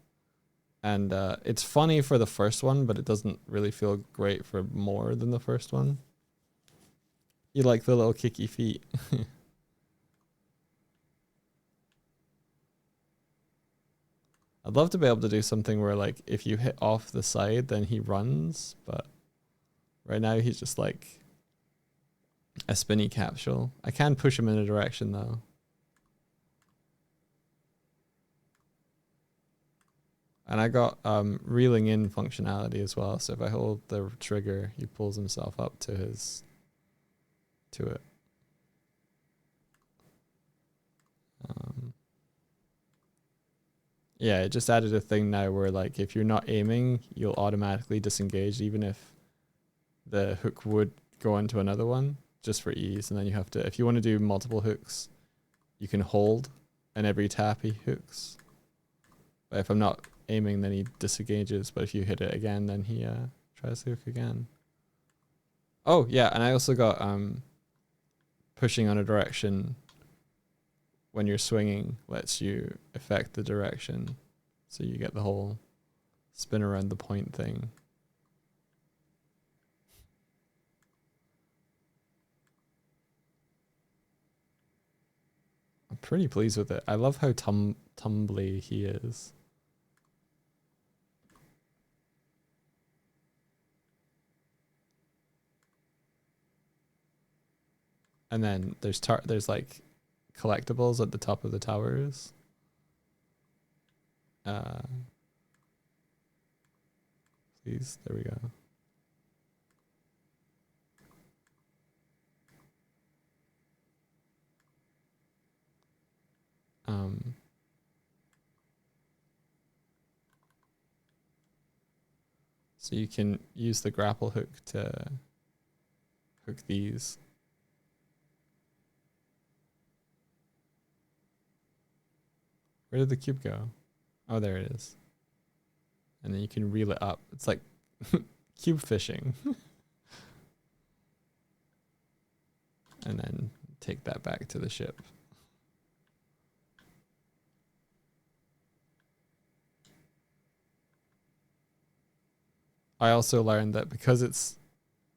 And it's funny for the first one, but it doesn't really feel great for more than the first one. You like the little kicky feet. I'd love to be able to do something where like if you hit off the side then he runs, but right now he's just like a spinny capsule. I can push him in a direction though. And I got reeling in functionality as well. So if I hold the trigger, he pulls himself up to it. Yeah, it just added a thing now where like if you're not aiming, you'll automatically disengage even if the hook would go onto another one just for ease, and then you have to, if you want to do multiple hooks, you can hold, and every tap he hooks. But if I'm not aiming, then he disengages, but if you hit it again, then he tries to hook again. Oh yeah, and I also got pushing on a direction when you're swinging lets you affect the direction, so you get the whole spin around the point thing. I'm pretty pleased with it. I love how tumbly he is. And then there's like collectibles at the top of the towers. Please, there we go. So you can use the grapple hook to hook these. Where did the cube go? Oh, there it is. And then you can reel it up. It's like cube fishing. And then take that back to the ship. I also learned that because it's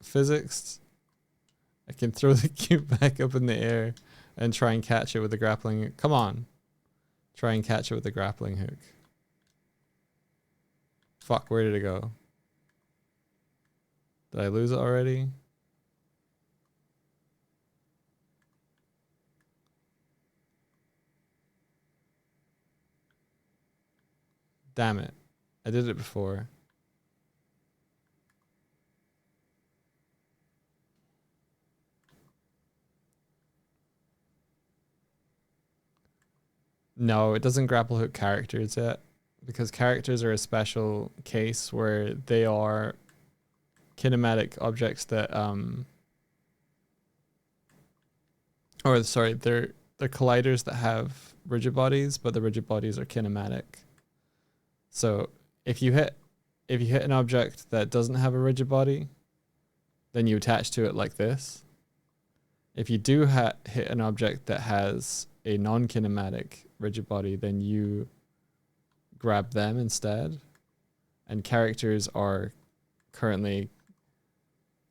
physics, I can throw the cube back up in the air and try and catch it with the grappling. Come on. Try and catch it with the grappling hook. Fuck, where did it go? Did I lose it already? Damn it. I did it before. No, it doesn't grapple hook characters yet, because characters are a special case where they are kinematic objects that they're colliders that have rigid bodies, but the rigid bodies are kinematic. So if you hit an object that doesn't have a rigid body, then you attach to it like this. If you do hit an object that has a non-kinematic rigid body, then you grab them instead. And characters are currently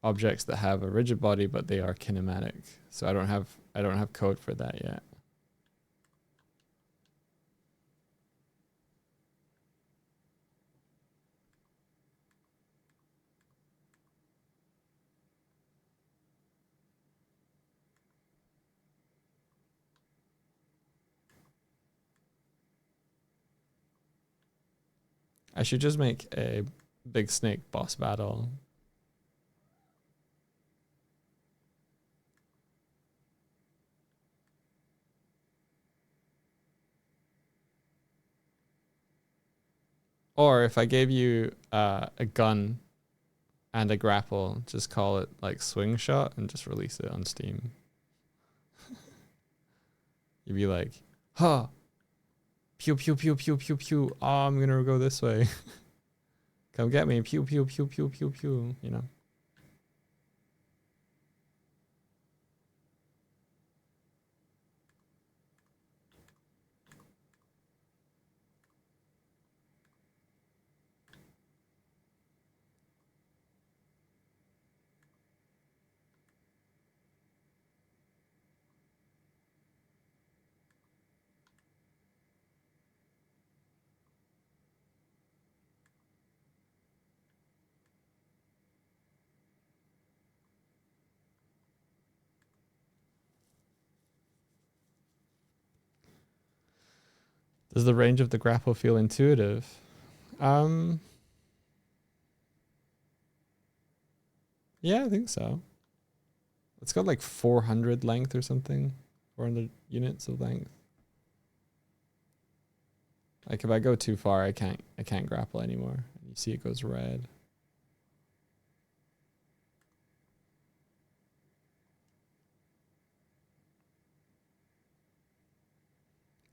objects that have a rigid body, but they are kinematic. So I don't have code for that yet. I should just make a big snake boss battle. Or if I gave you a gun and a grapple, just call it like swing shot and just release it on Steam. You'd be like, huh, pew, pew, pew, pew, pew, pew. Oh, I'm going to go this way. Come get me. Pew, pew, pew, pew, pew, pew, you know. Does the range of the grapple feel intuitive? Yeah, I think so. It's got like 400 length or something. 400 units of length. Like if I go too far, I can't grapple anymore. You see it goes red.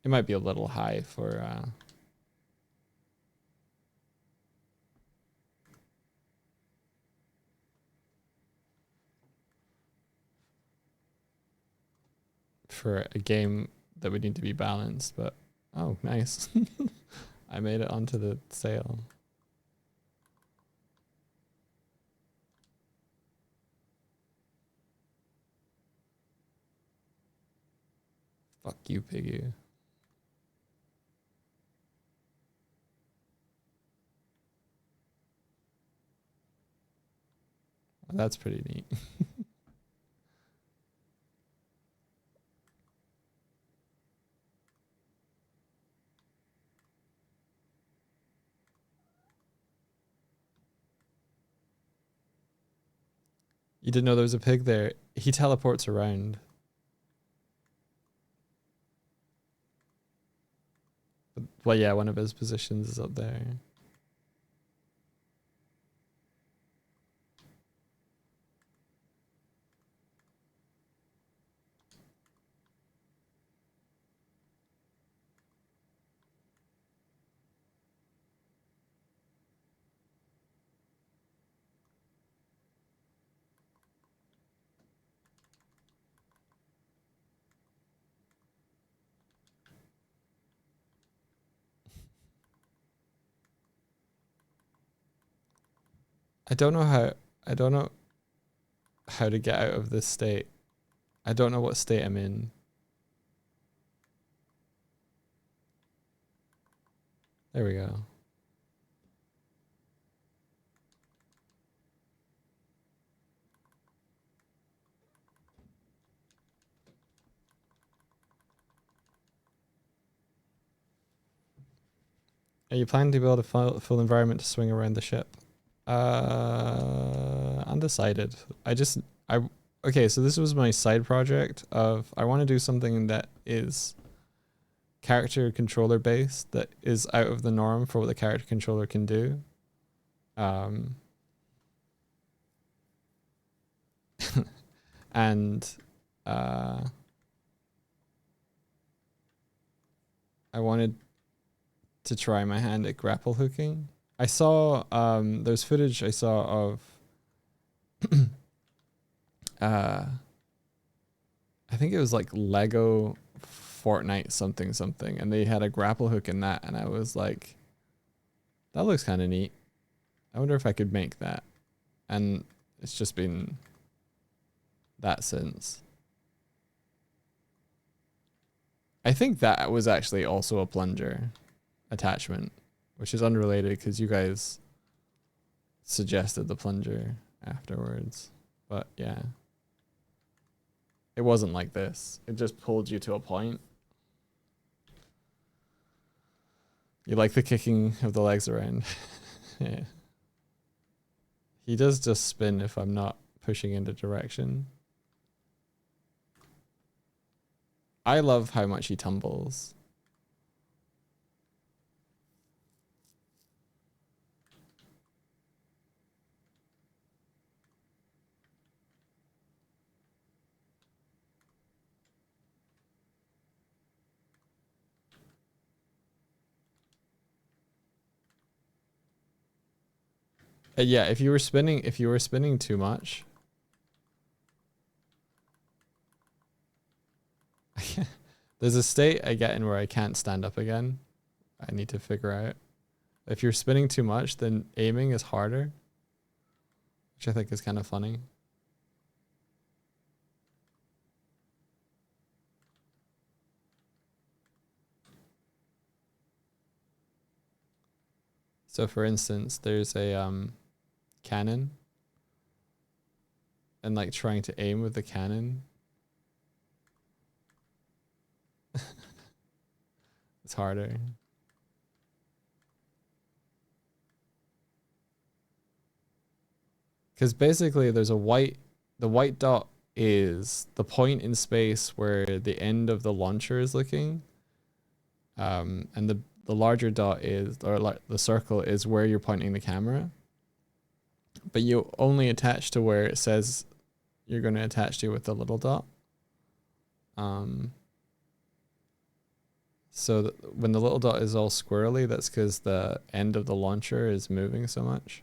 It might be a little high for a game that would need to be balanced, but oh, nice. I made it onto the sail. Fuck you, piggy. That's pretty neat. You didn't know there was a pig there. He teleports around. Well, yeah, one of his positions is up there. I don't know how to get out of this state. I don't know what state I'm in. There we go. Are you planning to build a full environment to swing around the ship? Undecided. Okay, so this was my side project of I want to do something that is character controller based, that is out of the norm for what the character controller can do. And I wanted to try my hand at grapple hooking. I saw there's footage I saw of I think it was like Lego Fortnite something, and they had a grapple hook in that, and I was like, that looks kind of neat. I wonder if I could make that. And it's just been that since. I think that was actually also a plunger attachment, which is unrelated because you guys suggested the plunger afterwards. But yeah, it wasn't like this. It just pulled you to a point. You like the kicking of the legs around. Yeah. He does just spin if I'm not pushing into direction. I love how much he tumbles. Yeah, if you were spinning too much. There's a state I get in where I can't stand up again. I need to figure out. If you're spinning too much, then aiming is harder, which I think is kind of funny. So for instance, there's a cannon, and like trying to aim with the cannon, it's harder. Because basically there's the white dot is the point in space where the end of the launcher is looking. And the larger dot is, or like the circle is where you're pointing the camera. But you only attach to where it says you're going to attach to with the little dot. So when the little dot is all squirrely, that's because the end of the launcher is moving so much.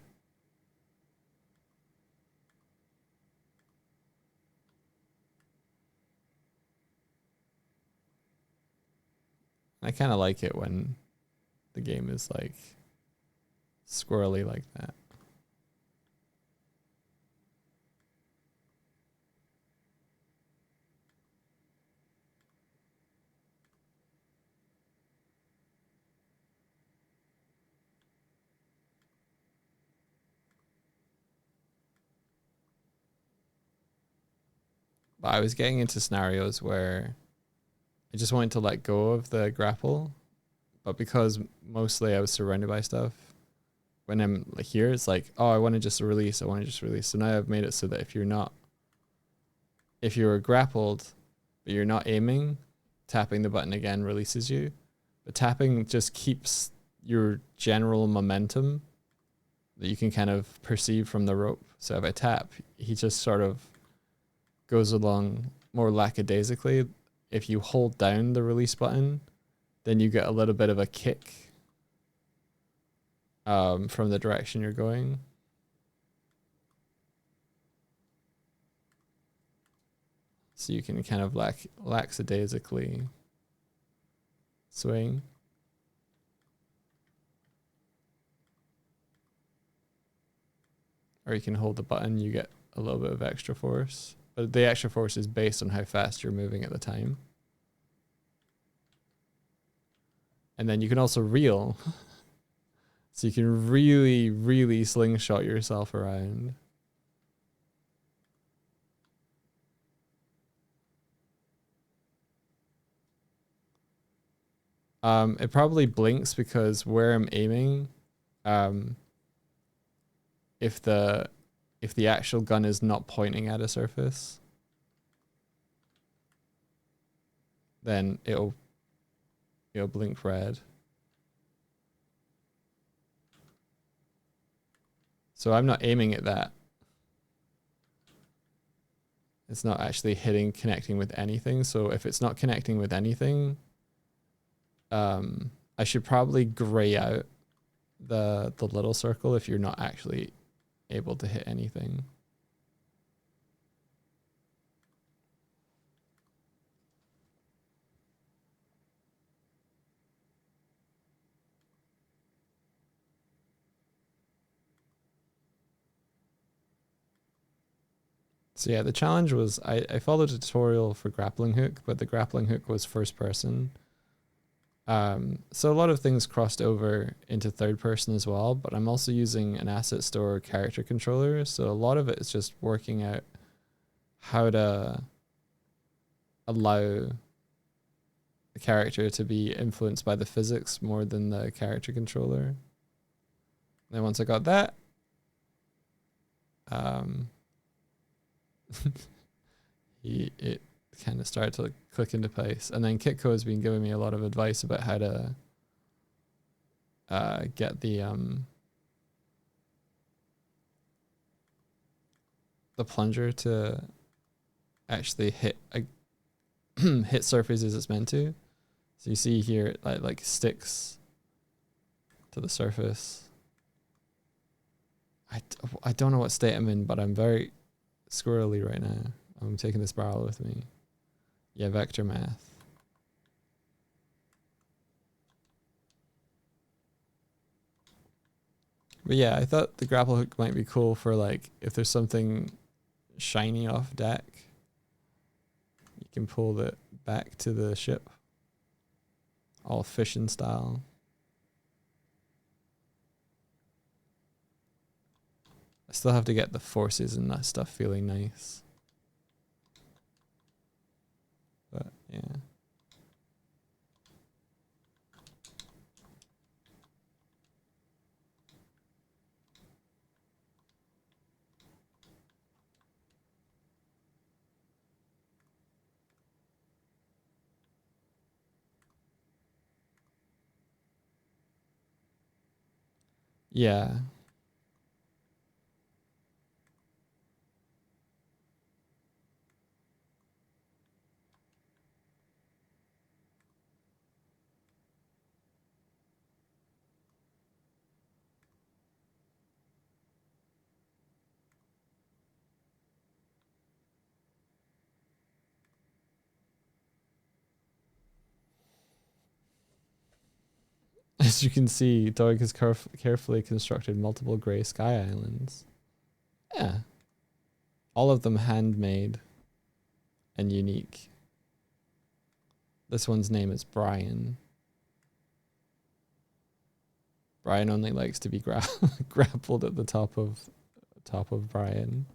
I kind of like it when the game is like squirrely like that. But I was getting into scenarios where I just wanted to let go of the grapple, but because mostly I was surrounded by stuff, when I'm like here, it's like, oh, I want to just release. I want to just release. So now I've made it so that if you're grappled, but you're not aiming, tapping the button again releases you. But tapping just keeps your general momentum that you can kind of perceive from the rope. So if I tap, he just sort of goes along more lackadaisically. If you hold down the release button, then you get a little bit of a kick from the direction you're going. So you can kind of lackadaisically swing. Or you can hold the button, you get a little bit of extra force. But the extra force is based on how fast you're moving at the time. And then you can also reel. So you can really, really slingshot yourself around. It probably blinks because where I'm aiming, if the actual gun is not pointing at a surface, then it'll blink red. So I'm not aiming at that. It's not actually connecting with anything. So if it's not connecting with anything, I should probably gray out the little circle if you're not actually able to hit anything. So yeah, the challenge was I followed a tutorial for grappling hook, but the grappling hook was first person. So a lot of things crossed over into third person as well, but I'm also using an asset store character controller. So a lot of it is just working out how to allow the character to be influenced by the physics more than the character controller. Then once I got that, it kind of started to click into place. And then Kitco has been giving me a lot of advice about how to get the plunger to actually hit hit surfaces as it's meant to. So you see here it like sticks to the surface. I don't know what state I'm in, but I'm very squirrely right now. I'm taking this barrel with me. Yeah, vector math. But yeah, I thought the grapple hook might be cool for like if there's something shiny off deck, you can pull it back to the ship. All fishing style. I still have to get the forces and that stuff feeling nice. But yeah. Yeah. As you can see, Doig has carefully constructed multiple grey sky islands. Yeah. All of them handmade and unique. This one's name is Brian. Brian only likes to be grappled at the top of Brian.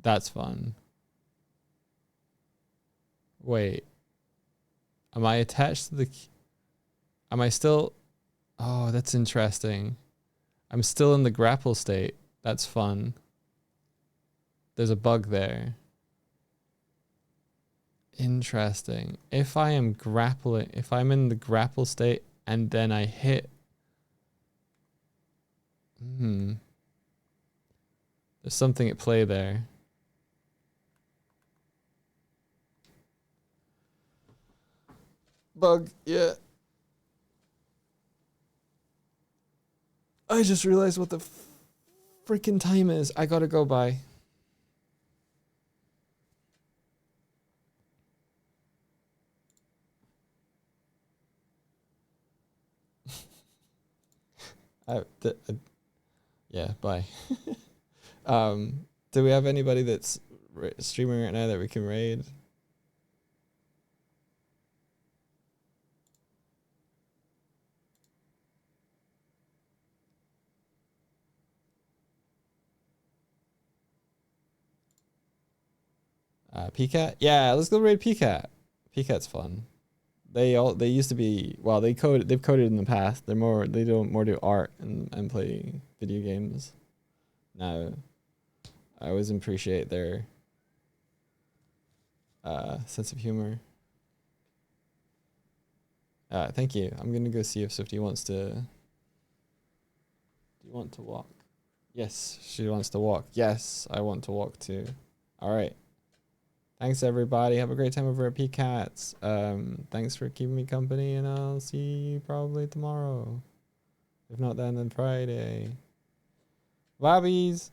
That's fun. Wait. Am I attached to the... Am I still... Oh, that's interesting. I'm still in the grapple state. That's fun. There's a bug there. Interesting. If I am grappling... If I'm in the grapple state and then I hit... There's something at play there. Bug, yeah. I just realized what the freaking time is. I gotta go by. Yeah, bye. Do we have anybody that's streaming right now that we can raid? PCAT? Yeah, let's go raid PCAT. PCAT's fun. They used to be, well, they've coded in the past. They do more do art and play video games. Now I always appreciate their sense of humor. Thank you. I'm gonna go see if Swifty wants to. Do you want to walk? Yes, she wants to walk. Yes, I want to walk too. All right. Thanks everybody. Have a great time over at PCATs. Thanks for keeping me company, and I'll see you probably tomorrow. If not then Friday. Bobbies.